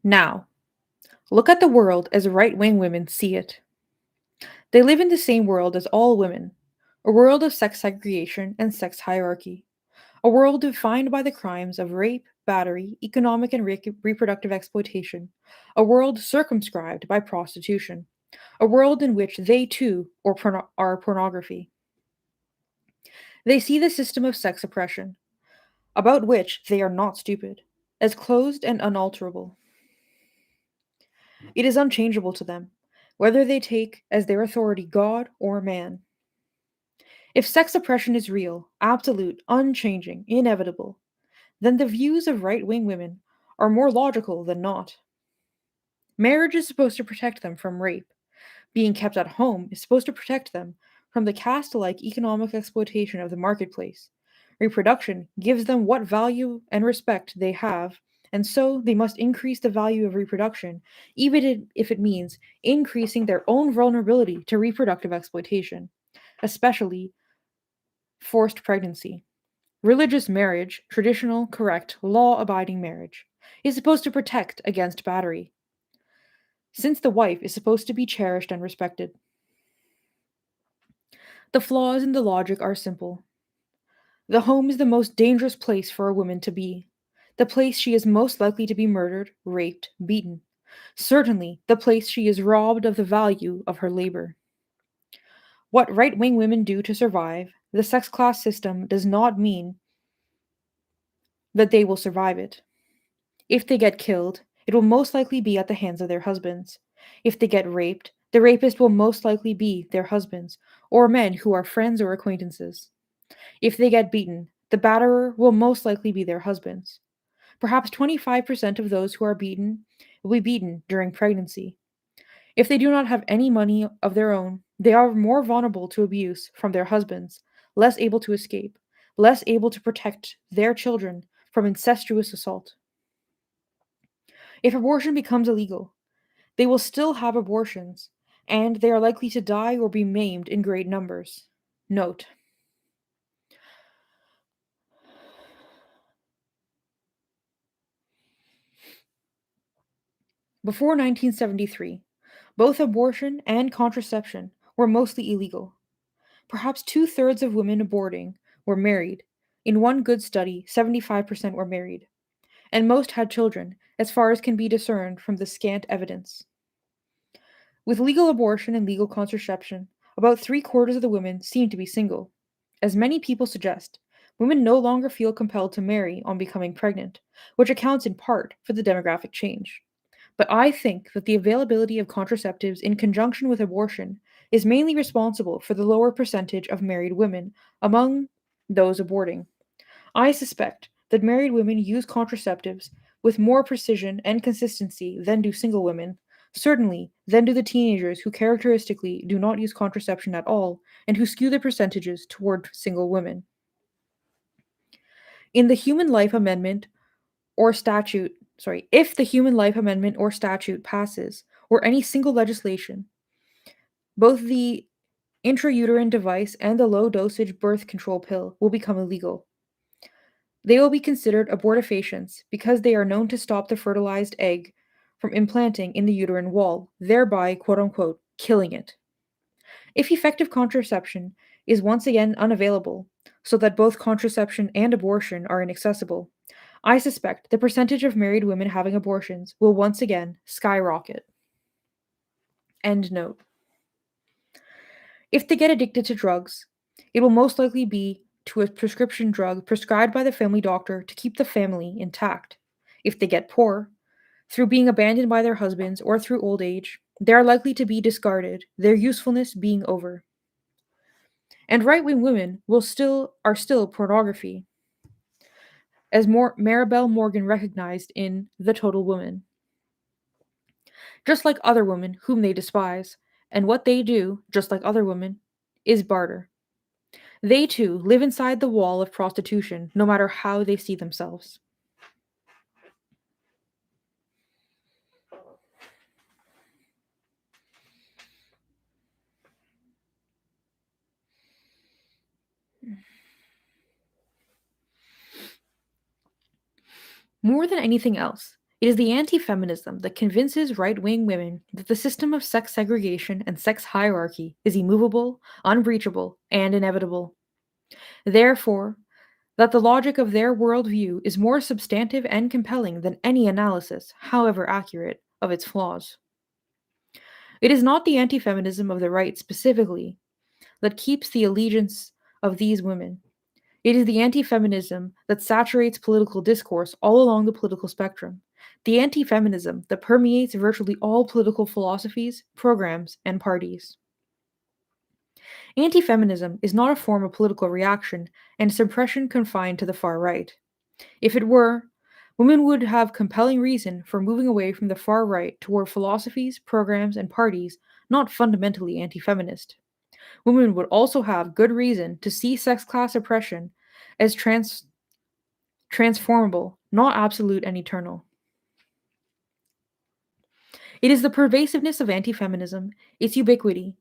Now, look at the world as right wing women see it. They live in the same world as all women, a world of sex segregation and sex hierarchy, a world defined by the crimes of rape, battery, economic and reproductive exploitation, a world circumscribed by prostitution, a world in which they too are pornography. They see the system of sex oppression, about which they are not stupid, as closed and unalterable. It is unchangeable to them, whether they take as their authority God or man. If sex oppression is real, absolute, unchanging, inevitable, then the views of right wing women are more logical than not. Marriage is supposed to protect them from rape. Being kept at home is supposed to protect them from the caste like economic exploitation of the marketplace. Reproduction gives them what value and respect they have, and so they must increase the value of reproduction, even if it means increasing their own vulnerability to reproductive exploitation, especially forced pregnancy. Religious marriage, traditional, correct, law abiding marriage, is supposed to protect against battery, since the wife is supposed to be cherished and respected. The flaws in the logic are simple. The home is the most dangerous place for a woman to be, the place she is most likely to be murdered, raped, beaten. Certainly, the place she is robbed of the value of her labor. What right wing women do to survive, the sex class system does not mean that they will survive it. If they get killed, it will most likely be at the hands of their husbands. If they get raped, the rapist will most likely be their husbands, or men who are friends or acquaintances. If they get beaten, the batterer will most likely be their husbands. Perhaps 25% of those who are beaten will be beaten during pregnancy. If they do not have any money of their own, they are more vulnerable to abuse from their husbands, less able to escape, less able to protect their children from incestuous assault. If abortion becomes illegal, they will still have abortions, and they are likely to die or be maimed in great numbers. Note: before 1973, both abortion and contraception were mostly illegal. Perhaps two-thirds of women aborting were married. In one good study, 75% were married, and most had children, as far as can be discerned from the scant evidence. With legal abortion and legal contraception, about three-quarters of the women seem to be single. As many people suggest, women no longer feel compelled to marry on becoming pregnant, which accounts in part for the demographic change. But I think that the availability of contraceptives in conjunction with abortion is mainly responsible for the lower percentage of married women among those aborting. I suspect that married women use contraceptives with more precision and consistency than do single women, certainly than do the teenagers who characteristically do not use contraception at all and who skew the percentages toward single women. In the Human Life Amendment or statute, if the Human Life Amendment or statute passes, or any single legislation, both the intrauterine device and the low dosage birth control pill will become illegal. They will be considered abortifacients because they are known to stop the fertilized egg from implanting in the uterine wall, thereby, quote unquote, killing it. If effective contraception is once again unavailable, so that both contraception and abortion are inaccessible, I suspect the percentage of married women having abortions will once again skyrocket. End note. If they get addicted to drugs, it will most likely be to a prescription drug prescribed by the family doctor to keep the family intact. If they get poor, through being abandoned by their husbands or through old age, they are likely to be discarded, their usefulness being over. And right-wing women are still pornography, as Maribel Morgan recognized in The Total Woman. Just like other women whom they despise, and what they do, just like other women, is barter. They too live inside the wall of prostitution, no matter how they see themselves. More than anything else, It is the anti feminism that convinces right wing women that the system of sex segregation and sex hierarchy is immovable, unbreachable, and inevitable. Therefore, that the logic of their worldview is more substantive and compelling than any analysis, however accurate, of its flaws. It is not the anti feminism of the right specifically that keeps the allegiance of these women. It is the anti feminism that saturates political discourse all along the political spectrum, the anti feminism that permeates virtually all political philosophies, programs, and parties. Anti feminism is not a form of political reaction and suppression confined to the far right. If it were, women would have compelling reason for moving away from the far right toward philosophies, programs, and parties not fundamentally anti feminist. Women would also have good reason to see sex class oppression as transformable, not absolute and eternal. It is the pervasiveness of anti feminism, its ubiquity,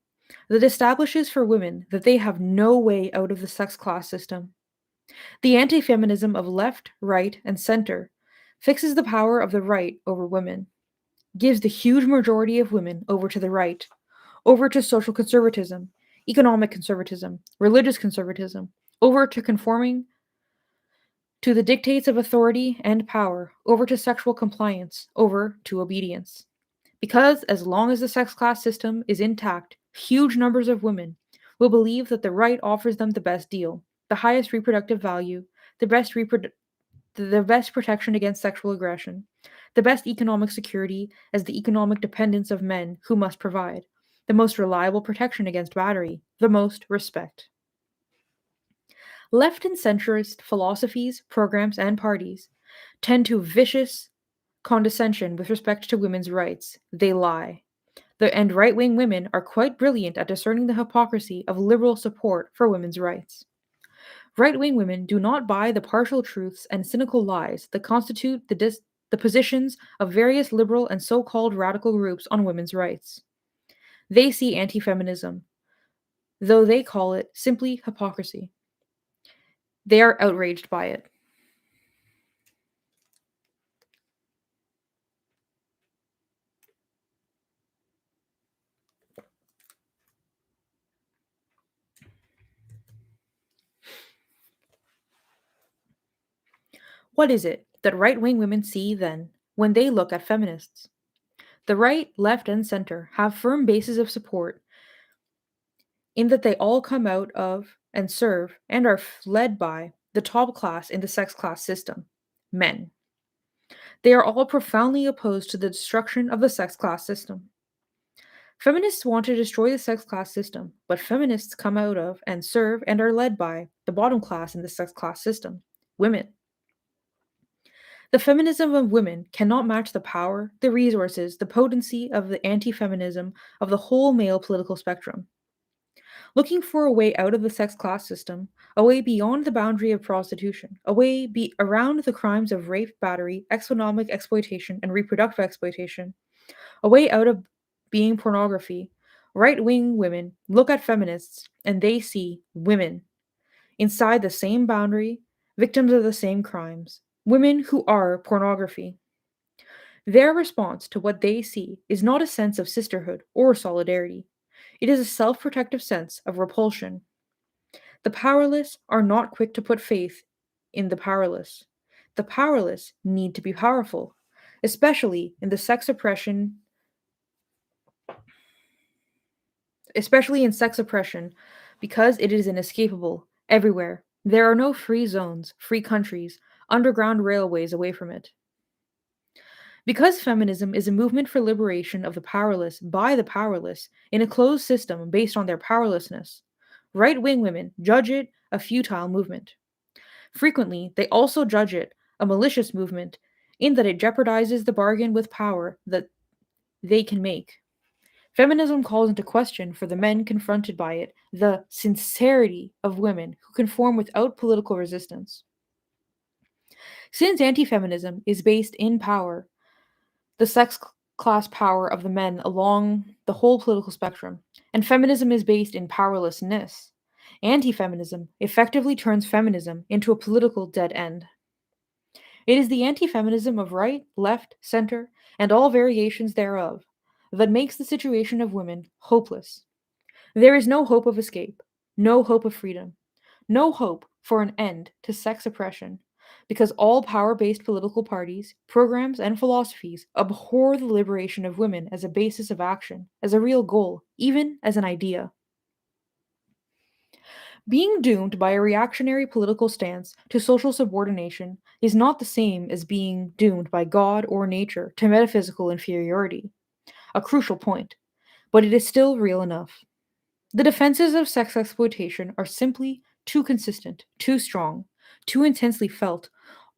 that establishes for women that they have no way out of the sex class system. The anti feminism of left, right, and center fixes the power of the right over women, gives the huge majority of women over to the right, over to social conservatism, economic conservatism, religious conservatism, over to conforming to the dictates of authority and power, over to sexual compliance, over to obedience. Because as long as the sex class system is intact, huge numbers of women will believe that the right offers them the best deal, the highest reproductive value, the best protection against sexual aggression, the best economic security as the economic dependence of men who must provide, the most reliable protection against battery, the most respect. Left and centrist philosophies, programs, and parties tend to vicious condescension with respect to women's rights. They lie. And right wing women are quite brilliant at discerning the hypocrisy of liberal support for women's rights. Right wing women do not buy the partial truths and cynical lies that constitute the positions of various liberal and so called radical groups on women's rights. They see anti feminism, though they call it simply hypocrisy. They are outraged by it. What is it that right wing women see then when they look at feminists? The right, left, and center have firm bases of support in that they all come out of and serve and are led by the top class in the sex class system men. They are all profoundly opposed to the destruction of the sex class system. Feminists want to destroy the sex class system, but feminists come out of and serve and are led by the bottom class in the sex class system women. The feminism of women cannot match the power, the resources, the potency of the anti feminism of the whole male political spectrum. Looking for a way out of the sex class system, a way beyond the boundary of prostitution, a way around the crimes of rape, battery, economic exploitation, and reproductive exploitation, a way out of being pornography, right wing women look at feminists and they see women inside the same boundary, victims of the same crimes, women who are pornography. Their response to what they see is not a sense of sisterhood or solidarity. It is a self protective sense of repulsion. The powerless are not quick to put faith in the powerless. The powerless need to be powerful, especially in the sex oppression, especially in sex oppression, because it is inescapable everywhere. There are no free zones, free countries, underground railways away from it. Because feminism is a movement for liberation of the powerless by the powerless in a closed system based on their powerlessness, right wing women judge it a futile movement. Frequently, they also judge it a malicious movement in that it jeopardizes the bargain with power that they can make. Feminism calls into question for the men confronted by it the sincerity of women who conform without political resistance. Since anti feminism is based in power, the class power of the men along the whole political spectrum, and feminism is based in powerlessness. Anti feminism effectively turns feminism into a political dead end. It is the anti-feminism of right, left, center, and all variations thereof that makes the situation of women hopeless. There is no hope of escape, no hope of freedom, no hope for an end to sex oppression, because all power based political parties, programs, and philosophies abhor the liberation of women as a basis of action, as a real goal, even as an idea. Being doomed by a reactionary political stance to social subordination is not the same as being doomed by God or nature to metaphysical inferiority, a crucial point, but it is still real enough. The defenses of sex exploitation are simply too consistent, too strong, too intensely felt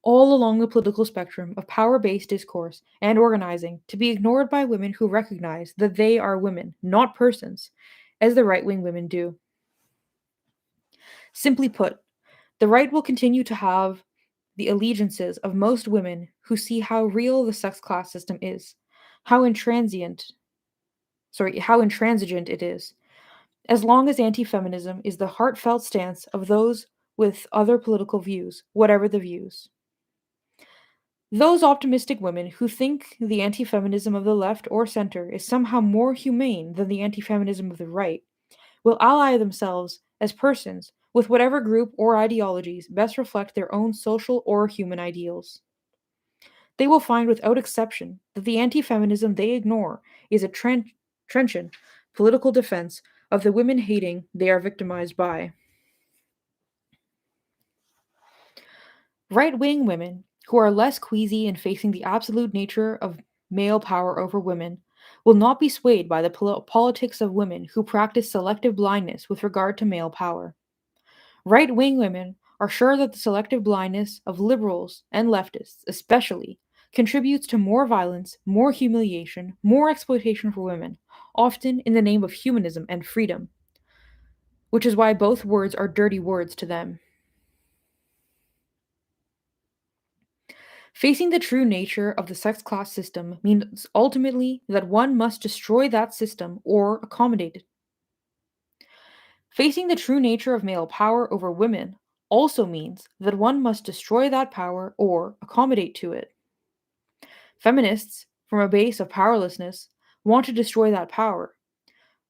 all along the political spectrum of power based discourse and organizing to be ignored by women who recognize that they are women, not persons, as the right wing women do. Simply put, the right will continue to have the allegiances of most women who see how real the sex class system is, how how intransigent it is, as long as anti feminism is the heartfelt stance of those with other political views, whatever the views. Those optimistic women who think the anti feminism of the left or center is somehow more humane than the anti feminism of the right will ally themselves as persons with whatever group or ideologies best reflect their own social or human ideals. They will find without exception that the anti feminism they ignore is a trenchant political defense of the women hating they are victimized by. Right wing women, who are less queasy in facing the absolute nature of male power over women, will not be swayed by the politics of women who practice selective blindness with regard to male power. Right wing women are sure that the selective blindness of liberals and leftists, especially, contributes to more violence, more humiliation, more exploitation for women, often in the name of humanism and freedom, which is why both words are dirty words to them. Facing the true nature of the sex class system means ultimately that one must destroy that system or accommodate it. Facing the true nature of male power over women also means that one must destroy that power or accommodate to it. Feminists, from a base of powerlessness, want to destroy that power.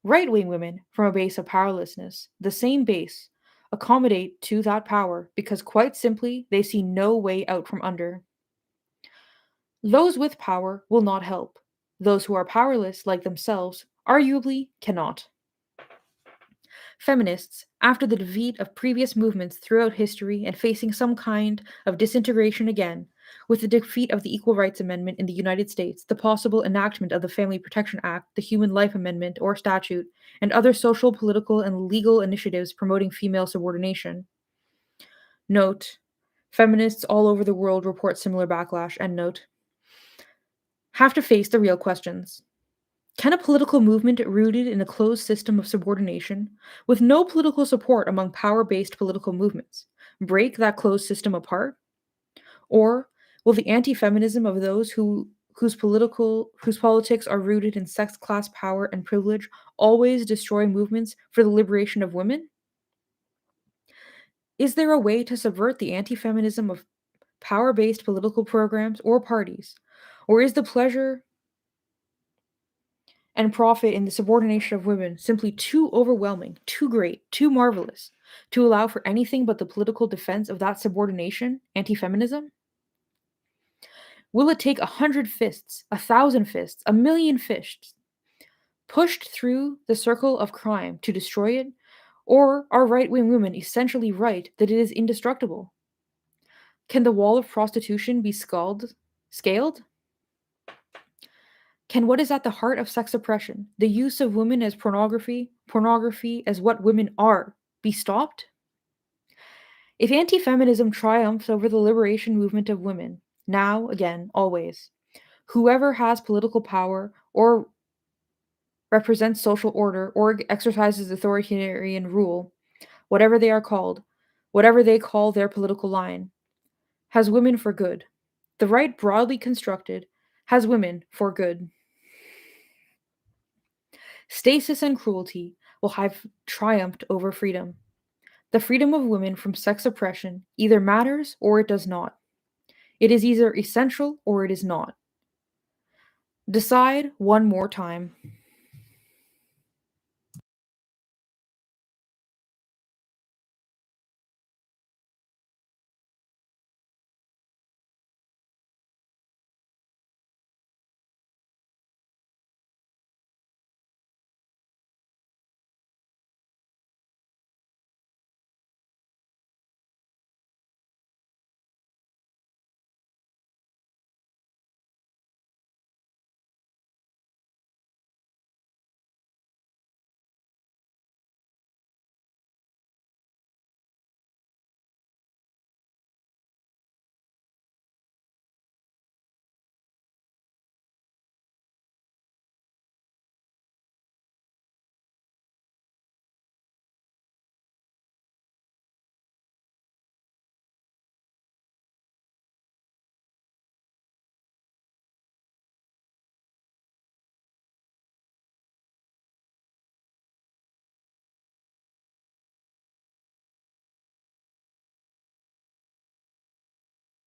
Right wing women, from a base of powerlessness, the same base, accommodate to that power because quite simply they see no way out from under. Those with power will not help. Those who are powerless, like themselves, arguably cannot. Feminists, after the defeat of previous movements throughout history and facing some kind of disintegration again, with the defeat of the Equal Rights Amendment in the United States, the possible enactment of the Family Protection Act, the Human Life Amendment or statute, and other social, political, and legal initiatives promoting female subordination. Note: feminists all over the world report similar backlash, end note. Have to face the real questions. Can a political movement rooted in a closed system of subordination, with no political support among power based political movements, break that closed system apart? Or will the anti feminism of those whose politics are rooted in sex class power and privilege always destroy movements for the liberation of women? Is there a way to subvert the anti feminism of power based political programs or parties? Or is the pleasure and profit in the subordination of women simply too overwhelming, too great, too marvelous to allow for anything but the political defense of that subordination, anti feminism? Will it take 100 fists, 1,000 fists, 1,000,000 fists pushed through the circle of crime to destroy it? Or are right wing women essentially right that it is indestructible? Can the wall of prostitution be scaled? Can what is at the heart of sex oppression, the use of women as pornography as what women are, be stopped? If anti feminism triumphs over the liberation movement of women, now, again, always, whoever has political power or represents social order or exercises authoritarian rule, whatever they are called, whatever they call their political line, has women for good. The right, broadly constructed, has women for good. Stasis and cruelty will have triumphed over freedom. The freedom of women from sex oppression either matters or it does not. It is either essential or it is not. Decide one more time.